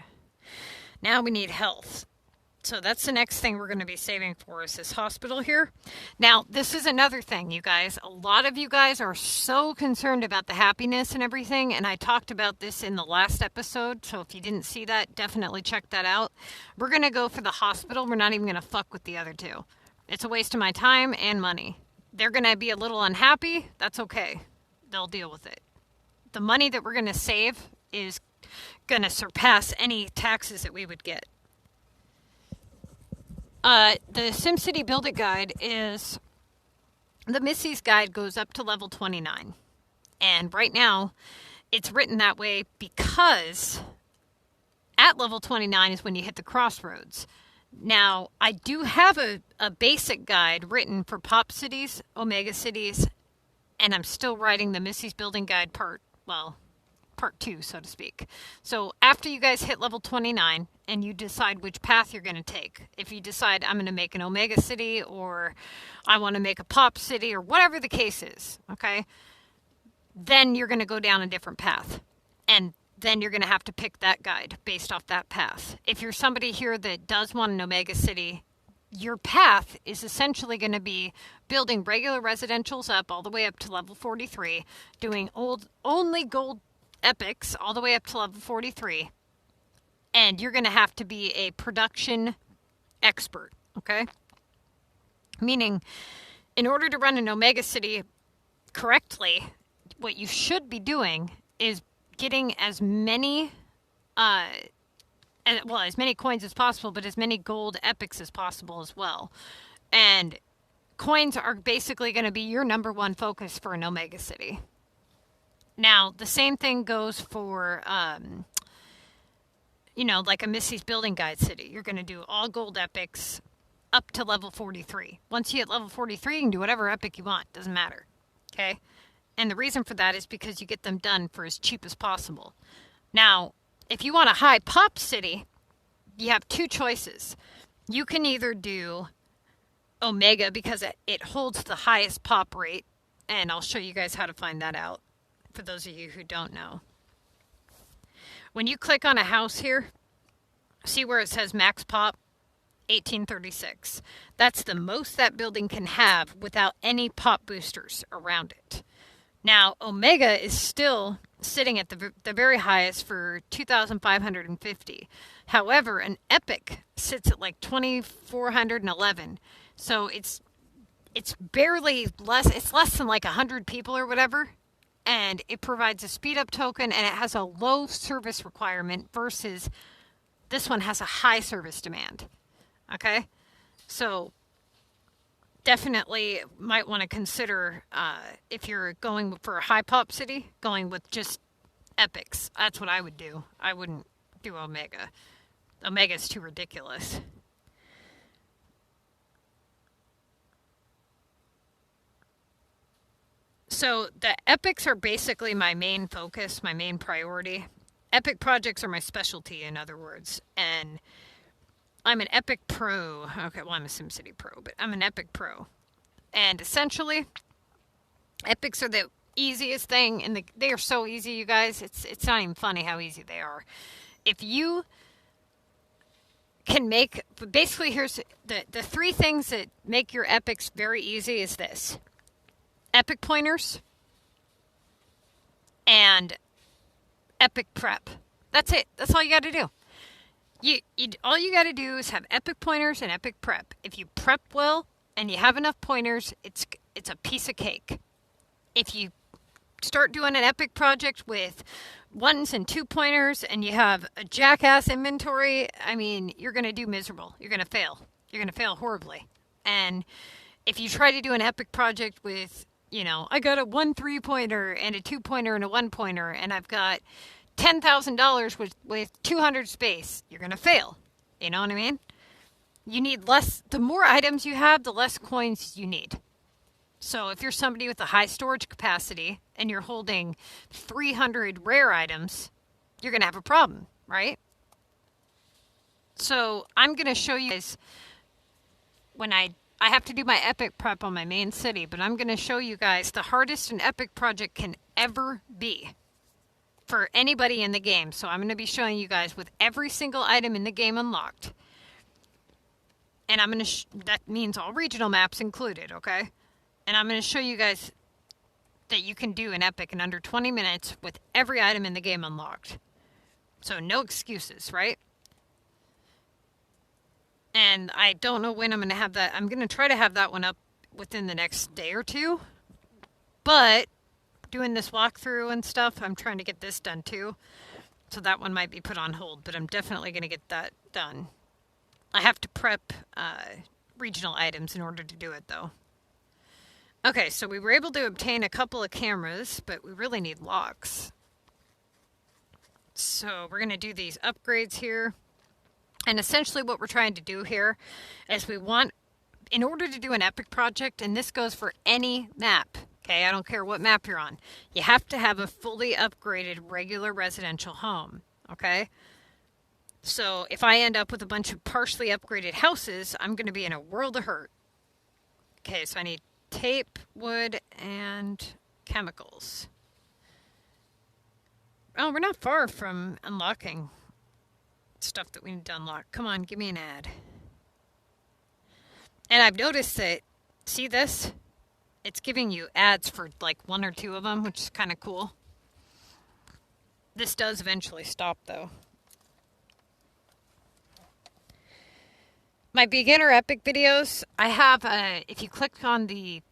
Now we need health. So that's the next thing we're going to be saving for is this hospital here. Now, this is another thing, you guys. A lot of you guys are so concerned about the happiness and everything, and I talked about this in the last episode, so if you didn't see that, definitely check that out. We're going to go for the hospital. We're not even going to fuck with the other two. It's a waste of my time and money. They're going to be a little unhappy. That's okay. They'll deal with it. The money that we're going to save is going to surpass any taxes that we would get. The SimCity Building Guide is, the Missy's Guide goes up to level 29. And right now, it's written that way because at level 29 is when you hit the crossroads. Now, I do have a basic guide written for Pop Cities, Omega Cities, and I'm still writing the Missy's Building Guide part 2, so to speak. So after you guys hit level 29 and you decide which path you're going to take, if you decide I'm going to make an Omega City or I want to make a Pop City or whatever the case is, okay, then you're going to go down a different path. And then you're going to have to pick that guide based off that path. If you're somebody here that does want an Omega City, your path is essentially going to be building regular residentials up all the way up to level 43, doing only gold epics all the way up to level 43, and you're going to have to be a production expert, okay? Meaning, in order to run an Omega City correctly, what you should be doing is getting as many coins as possible, but as many gold epics as possible as well. And coins are basically going to be your number one focus for an Omega City. Now, the same thing goes for, like a Missy's Building Guide City. You're going to do all gold epics up to level 43. Once you hit level 43, you can do whatever epic you want. Doesn't matter. Okay? And the reason for that is because you get them done for as cheap as possible. Now, if you want a high pop city, you have two choices. You can either do Omega because it holds the highest pop rate, and I'll show you guys how to find that out for those of you who don't know. When you click on a house here, see where it says max pop? 1836. That's the most that building can have without any pop boosters around it. Now, Omega is still sitting at the very highest for 2,550. However, an epic sits at like 2,411. So it's barely less. It's less than like 100 people or whatever. And it provides a speed up token, and it has a low service requirement versus this one has a high service demand. Okay? So definitely might want to consider, if you're going for a high pop city, going with just epics. That's what I would do. I wouldn't do Omega. Omega's too ridiculous. So the epics are basically my main focus, my main priority. Epic projects are my specialty, in other words. And I'm an Epic Pro. Okay, well, I'm a SimCity Pro, but I'm an Epic Pro. And essentially, epics are the easiest thing, and they are so easy, you guys. It's not even funny how easy they are. If you can make, basically, here's the three things that make your epics very easy is this. Epic pointers and epic prep. That's it. That's all you got to do. All you got to do is have epic pointers and epic prep. If you prep well and you have enough pointers, it's a piece of cake. If you start doing an epic project with 1s and 2 pointers and you have a jackass inventory, I mean, you're going to do miserable. You're going to fail. You're going to fail horribly. And if you try to do an epic project with, I got a 1 3-pointer and a 2-pointer and a 1-pointer, and I've got $10,000 with 200 space, you're going to fail. You know what I mean? You need less. The more items you have, the less coins you need. So if you're somebody with a high storage capacity and you're holding 300 rare items, you're going to have a problem, right? So I'm going to show you guys when I have to do my epic prep on my main city, but I'm going to show you guys the hardest an epic project can ever be for anybody in the game. So I'm going to be showing you guys with every single item in the game unlocked. And I'm going to, that means all regional maps included, okay? And I'm going to show you guys that you can do an epic in under 20 minutes with every item in the game unlocked. So no excuses, right? And I don't know when I'm going to have that. I'm going to try to have that one up within the next day or two. But doing this walkthrough and stuff, I'm trying to get this done too. So that one might be put on hold, but I'm definitely going to get that done. I have to prep regional items in order to do it though. Okay, so we were able to obtain a couple of cameras, but we really need locks. So we're going to do these upgrades here. And essentially what we're trying to do here is we want, in order to do an epic project, and this goes for any map, okay, I don't care what map you're on, you have to have a fully upgraded regular residential home, okay? So if I end up with a bunch of partially upgraded houses, I'm going to be in a world of hurt. Okay, so I need tape, wood, and chemicals. Oh, we're not far from unlocking stuff that we need to unlock. Come on, give me an ad. And I've noticed that, see this? It's giving you ads for like one or two of them, which is kind of cool. This does eventually stop though. My beginner epic videos, I have, if you click on the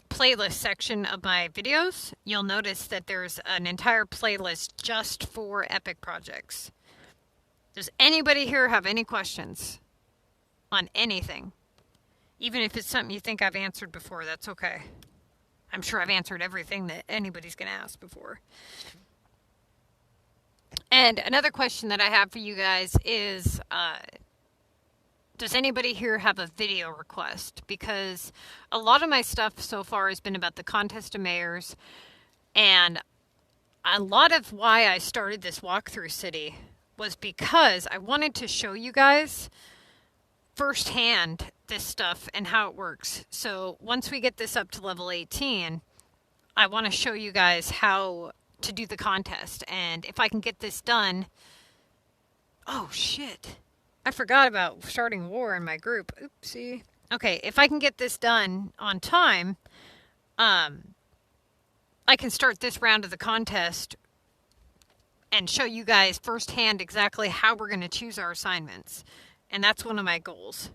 playlist section of my videos, you'll notice that there's an entire playlist just for epic projects. Does anybody here have any questions on anything? Even if it's something you think I've answered before, that's okay. I'm sure I've answered everything that anybody's going to ask before. And another question that I have for you guys is, does anybody here have a video request? Because a lot of my stuff so far has been about the Contest of Mayors. And a lot of why I started this walkthrough city was because I wanted to show you guys firsthand this stuff and how it works. So once we get this up to level 18, I want to show you guys how to do the contest. And if I can get this done... Oh, shit. I forgot about starting war in my group. Oopsie. Okay, if I can get this done on time, I can start this round of the contest and show you guys firsthand exactly how we're going to choose our assignments. And that's one of my goals.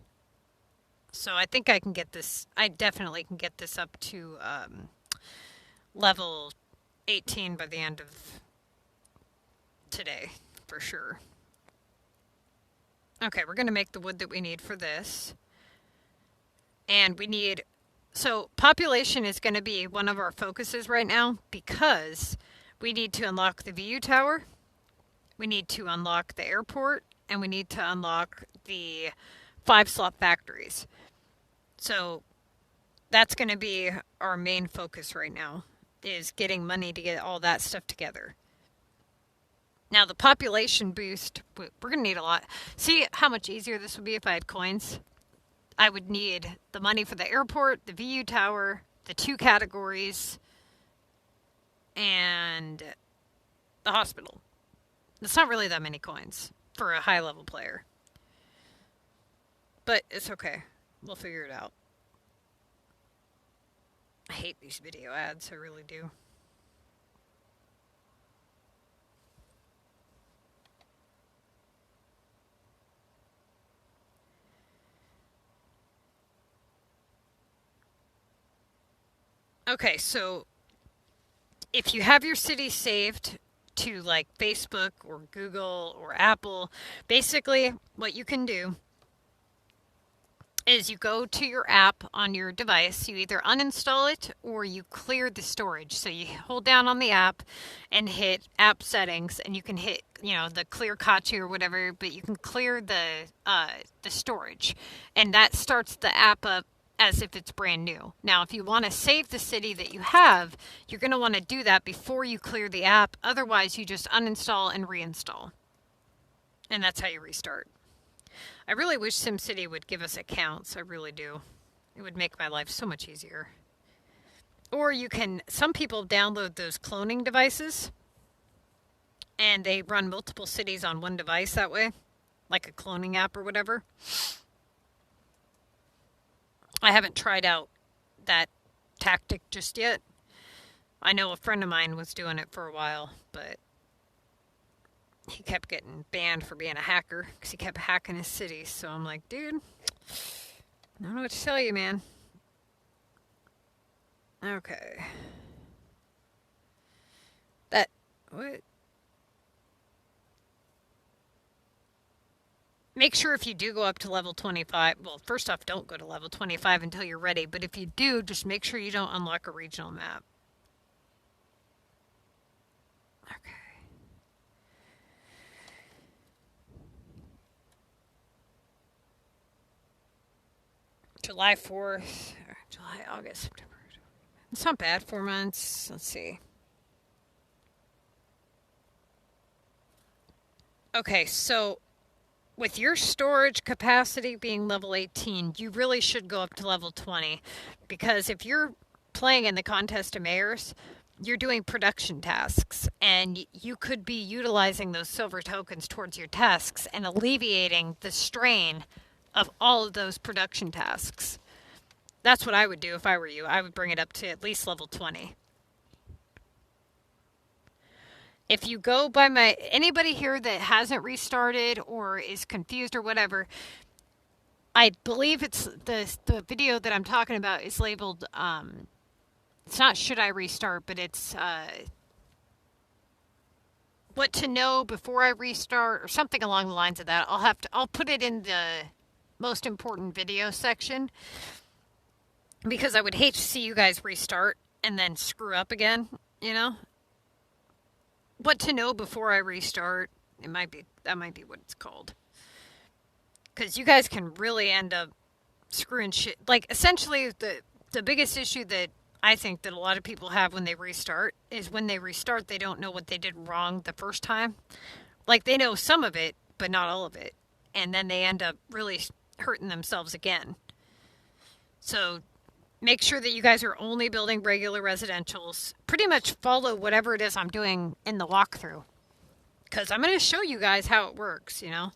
So I think I can get this, I definitely can get this up to level 18 by the end of today, for sure. Okay, we're going to make the wood that we need for this. And we need... So, population is going to be one of our focuses right now because we need to unlock the VU tower, we need to unlock the airport, and we need to unlock the 5-slot factories. So, that's going to be our main focus right now, is getting money to get all that stuff together. Now, the population boost, we're going to need a lot. See how much easier this would be if I had coins? I would need the money for the airport, the VU tower, the 2 categories, and the hospital. It's not really that many coins for a high-level player. But it's okay. We'll figure it out. I hate these video ads. I really do. Okay, so if you have your city saved to like Facebook or Google or Apple, basically what you can do is you go to your app on your device, you either uninstall it or you clear the storage. So you hold down on the app and hit app settings, and you can hit, you know, the clear cache or whatever, but you can clear the storage, and that starts the app up as if it's brand new. Now, if you want to save the city that you have, you're going to want to do that before you clear the app. Otherwise, you just uninstall and reinstall. And that's how you restart. I really wish SimCity would give us accounts. I really do. It would make my life so much easier. Or you can, some people download those cloning devices and they run multiple cities on one device that way, like a cloning app or whatever. I haven't tried out that tactic just yet. I know a friend of mine was doing it for a while, but he kept getting banned for being a hacker because he kept hacking his cities. So I'm like, dude, I don't know what to tell you, man. Okay. What? Make sure if you do go up to level 25, well, first off, don't go to level 25 until you're ready. But if you do, just make sure you don't unlock a regional map. Okay. July 4th, July, August, September. It's not bad, 4 months. Let's see. Okay, so with your storage capacity being level 18, you really should go up to level 20. Because if you're playing in the Contest of Mayors, you're doing production tasks. And you could be utilizing those silver tokens towards your tasks and alleviating the strain of all of those production tasks. That's what I would do if I were you. I would bring it up to at least level 20. If you go by anybody here that hasn't restarted or is confused or whatever, I believe it's the video that I'm talking about is labeled, it's not should I restart, but it's what to know before I restart or something along the lines of that. I'll put it in the most important video section because I would hate to see you guys restart and then screw up again, you know? What to know before I restart. That might be what it's called. Because you guys can really end up screwing shit. Like, essentially, the biggest issue that I think that a lot of people have when they restart is when they restart, they don't know what they did wrong the first time. Like, they know some of it, but not all of it. And then they end up really hurting themselves again. So make sure that you guys are only building regular residentials. Pretty much follow whatever it is I'm doing in the walkthrough. Because I'm going to show you guys how it works, you know.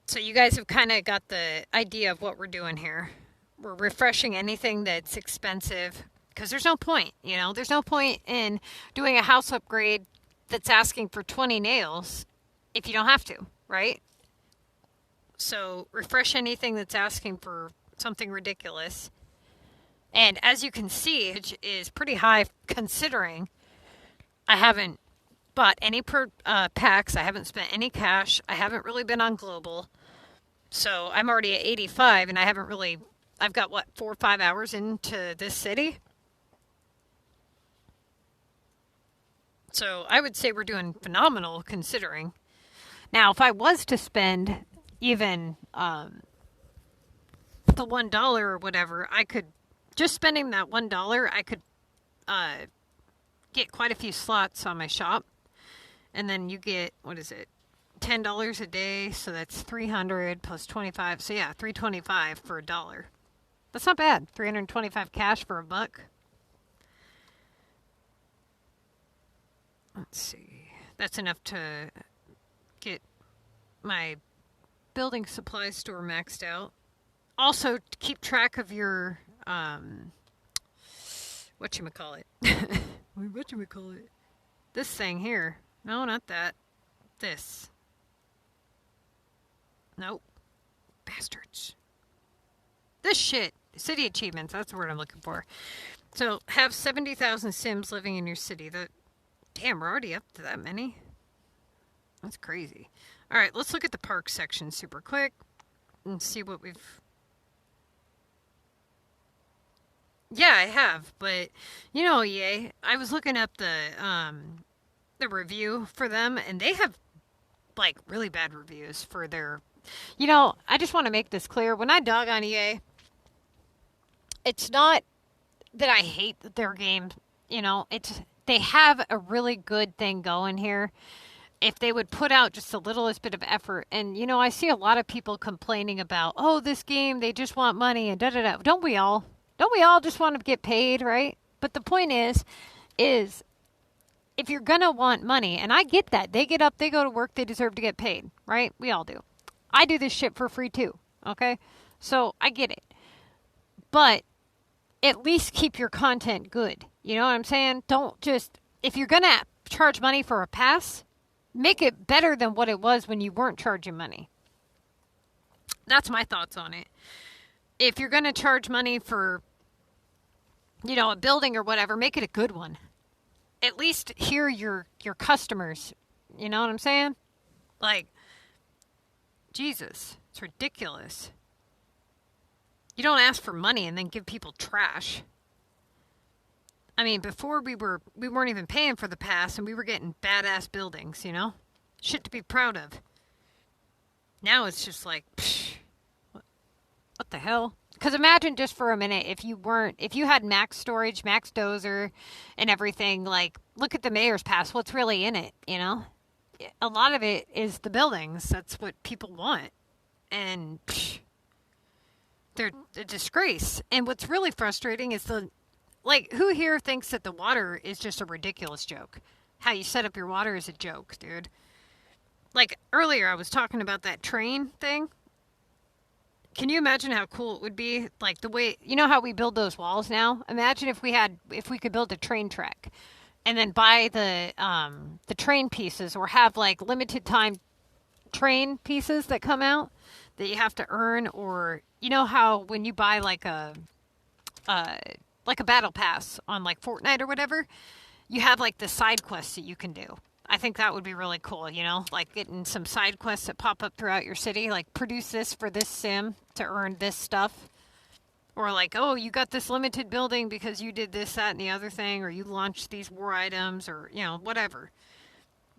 So you guys have kind of got the idea of what we're doing here. We're refreshing anything that's expensive. Because there's no point, you know. There's no point in doing a house upgrade that's asking for 20 nails if you don't have to, right? So refresh anything that's asking for something ridiculous. And as you can see, it is pretty high considering I haven't bought any packs. I haven't spent any cash. I haven't really been on global. So I'm already at 85 and I've got what, 4 or 5 hours into this city. So I would say we're doing phenomenal considering. Now, if I was to spend even the $1 or whatever, I could, just spending that $1, I could get quite a few slots on my shop. And then you get, what is it, $10 a day, so that's 300 plus 25. So yeah, 325 for $1. That's not bad. 325 cash for $1. Let's see. That's enough to get my building supply store maxed out. Also, keep track of your, whatchamacallit. Whatchamacallit? This thing here. No, not that. This. Nope. Bastards. This shit. City achievements. That's the word I'm looking for. So, have 70,000 Sims living in your city. Damn, we're already up to that many. That's crazy. Alright, let's look at the park section super quick and see what we've... Yeah, I have, but you know, EA, I was looking up the review for them, and they have like really bad reviews for their. You know, I just want to make this clear. When I dog on EA, it's not that I hate their game. You know, they have a really good thing going here. if they would put out just the littlest bit of effort. And, you know, I see a lot of people complaining about, oh, this game, they just want money and da-da-da. Don't we all? Don't we all just want to get paid, right? But the point is if you're going to want money, and I get that. They get up, they go to work, they deserve to get paid, right? We all do. I do this shit for free too, okay? So I get it. But at least keep your content good. You know what I'm saying? Don't just, if you're going to charge money for a pass, make it better than what it was when you weren't charging money. That's my thoughts on it. If you're going to charge money for, you know, a building or whatever, make it a good one. At least hear your customers. You know what I'm saying? Like, Jesus, it's ridiculous. You don't ask for money and then give people trash. I mean, before we weren't even paying for the pass and we were getting badass buildings, you know? Shit to be proud of. Now it's just like, psh, what the hell? Because imagine just for a minute if you had max storage, max dozer, and everything, like, look at the mayor's pass. What's really in it, you know? A lot of it is the buildings. That's what people want. And psh, they're a disgrace. And what's really frustrating is who here thinks that the water is just a ridiculous joke? How you set up your water is a joke, dude. Like, earlier I was talking about that train thing. Can you imagine how cool it would be? Like the way, you know how we build those walls now? Imagine if we could build a train track and then buy the train pieces or have like limited time train pieces that come out that you have to earn, or you know how when you buy like a battle pass on like Fortnite or whatever, you have like the side quests that you can do. I think that would be really cool, you know, like getting some side quests that pop up throughout your city, like produce this for this sim to earn this stuff. Or like, oh, you got this limited building because you did this, that, and the other thing, or you launched these war items, or, you know, whatever.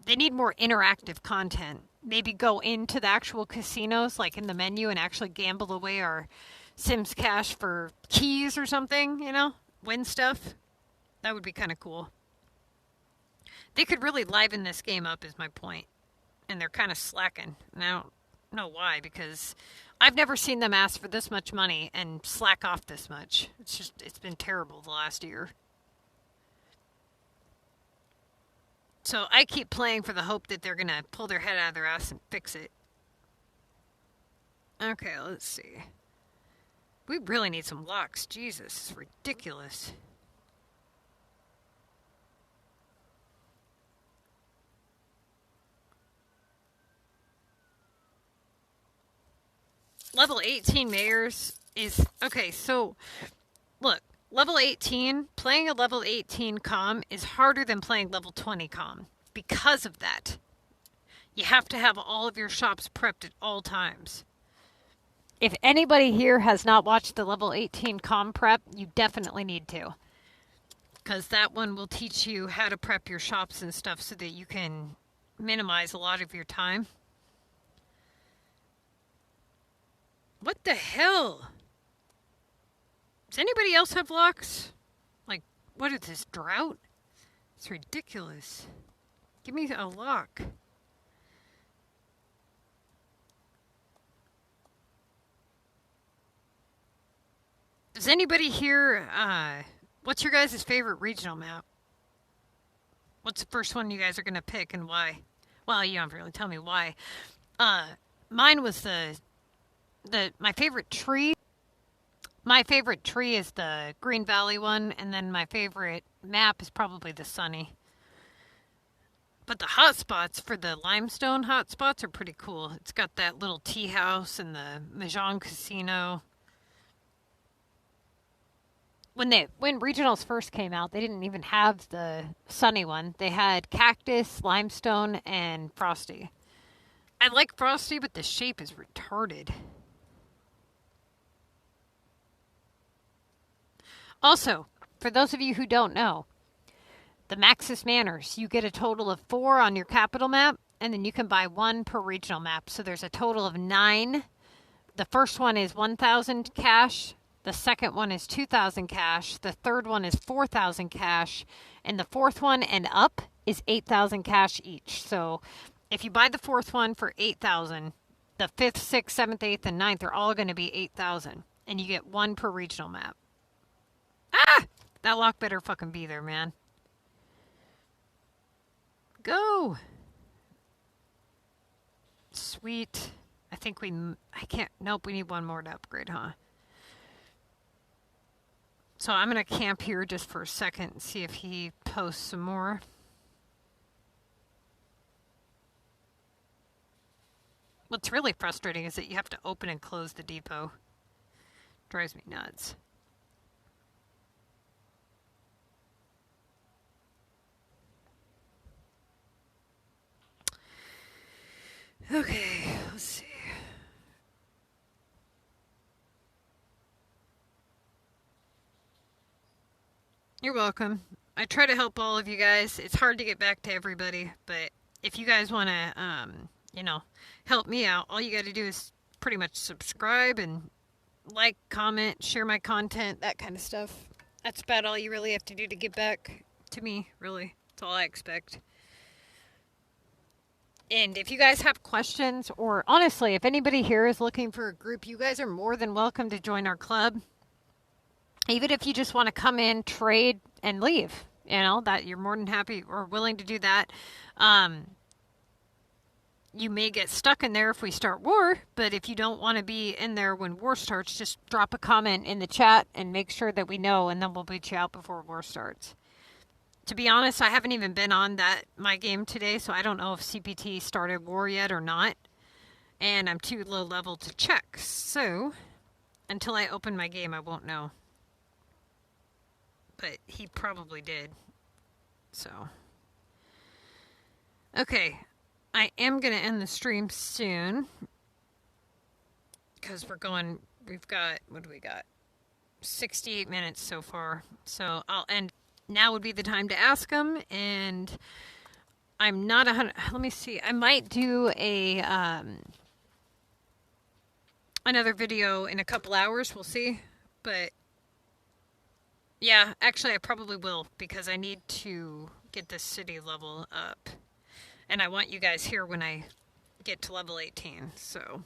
They need more interactive content. Maybe go into the actual casinos, like in the menu, and actually gamble away our Sims cash for keys or something, you know, win stuff. That would be kind of cool. They could really liven this game up is my point. And they're kind of slacking. And I don't know why, because I've never seen them ask for this much money and slack off this much. It's been terrible the last year. So I keep playing for the hope that they're going to pull their head out of their ass and fix it. Okay, let's see. We really need some locks. Jesus, it's ridiculous. Level 18 mayors is... Okay, so, look. Level 18, playing a level 18 comm is harder than playing level 20 comm. Because of that. You have to have all of your shops prepped at all times. If anybody here has not watched the level 18 comm prep, you definitely need to. Because that one will teach you how to prep your shops and stuff so that you can minimize a lot of your time. What the hell? Does anybody else have locks? Like, what is this, drought? It's ridiculous. Give me a lock. Does anybody here, what's your guys' favorite regional map? What's the first one you guys are going to pick and why? Well, you don't really tell me why. Mine was my favorite tree. My favorite tree is the Green Valley one, and then my favorite map is probably the Sunny. But the hotspots for the limestone hotspots are pretty cool. It's got that little tea house and the Mahjong Casino. When regionals first came out, they didn't even have the Sunny one. They had Cactus, Limestone, and Frosty. I like Frosty, but the shape is retarded. Also, for those of you who don't know, the Maxis Manors, you get a total of 4 on your capital map, and then you can buy 1 per regional map. So there's a total of 9. The first one is 1,000 cash. The second one is 2,000 cash. The third one is 4,000 cash. And the fourth one and up is 8,000 cash each. So If you buy the fourth one for 8,000, the fifth, sixth, seventh, eighth, and ninth are all going to be 8,000, and you get one per regional map. Ah! That lock better fucking be there, man. Go! Sweet. I can't, nope, we need one more to upgrade, huh? So I'm going to camp here just for a second and see if he posts some more. What's really frustrating is that you have to open and close the depot. Drives me nuts. Okay, let's see. You're welcome. I try to help all of you guys. It's hard to get back to everybody, but if you guys want to, help me out, all you got to do is pretty much subscribe and like, comment, share my content, that kind of stuff. That's about all you really have to do to get back to me, really. That's all I expect. And if you guys have questions, or honestly, if anybody here is looking for a group, you guys are more than welcome to join our club. Even if you just want to come in, trade, and leave, that you're more than happy or willing to do that. You may get stuck in there if we start war, but if you don't want to be in there when war starts, just drop a comment in the chat and make sure that we know, and then we'll boot you out before war starts. To be honest, I haven't even been on my game today, so I don't know if CPT started war yet or not. And I'm too low level to check. So, until I open my game, I won't know. But he probably did. So. Okay. I am going to end the stream soon. Because we've got, what do we got? 68 minutes so far. So I'll end. Now would be the time to ask them, and I'm not 100. Let me see. I might do another video in a couple hours. We'll see. But yeah, actually, I probably will because I need to get this city level up, and I want you guys here when I get to level 18. So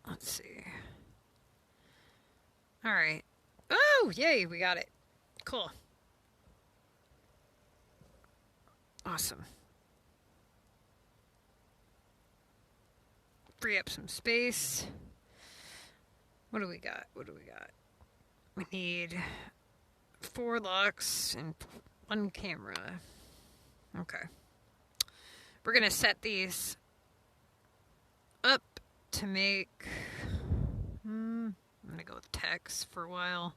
let's see. All right. Oh, yay! We got it. Cool. Awesome. Free up some space. What do we got? We need 4 locks and 1 camera. Okay. We're going to set these up to make... I'm going to go with text for a while.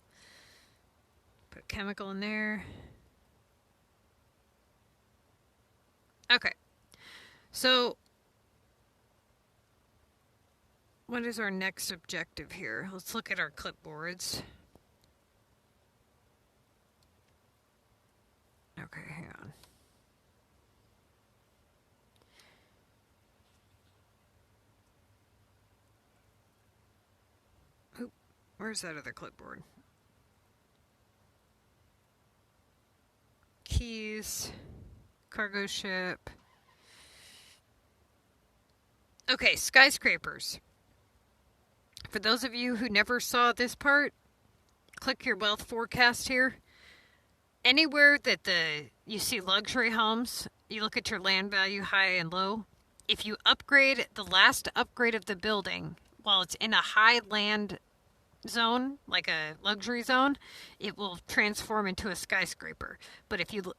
Put a chemical in there. Okay. So, what is our next objective here? Let's look at our clipboards. Okay, hang on. Oop, where's that other clipboard? Keys, cargo ship. Okay, skyscrapers. For those of you who never saw this part, click your wealth forecast here. Anywhere that you see luxury homes, you look at your land value high and low. If you upgrade the last upgrade of the building while it's in a high land zone, like a luxury zone, it will transform into a skyscraper. But if you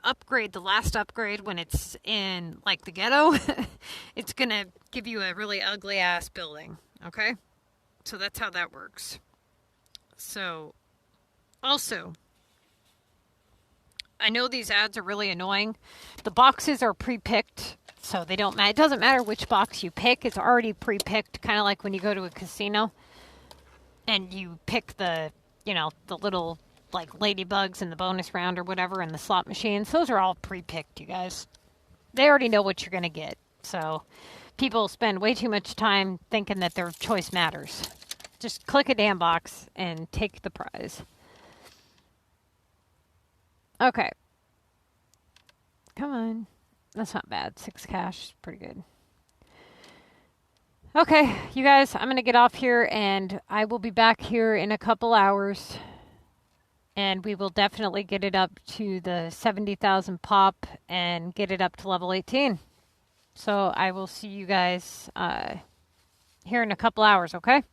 upgrade the last upgrade when it's in like the ghetto, it's gonna give you a really ugly ass building. Okay, so that's how that works. So also, I know these ads are really annoying. The boxes are pre-picked, so they don't matter. It doesn't matter which box you pick. It's already pre-picked, kind of like when you go to a casino and you pick the little like ladybugs in the bonus round or whatever in the slot machines. Those are all pre-picked, you guys. They already know what you're going to get. So people spend way too much time thinking that their choice matters. Just click a damn box and take the prize. Okay. Come on. That's not bad. 6 cash, pretty good. Okay, you guys, I'm going to get off here, and I will be back here in a couple hours, and we will definitely get it up to the 70,000 pop and get it up to level 18. So I will see you guys here in a couple hours, okay?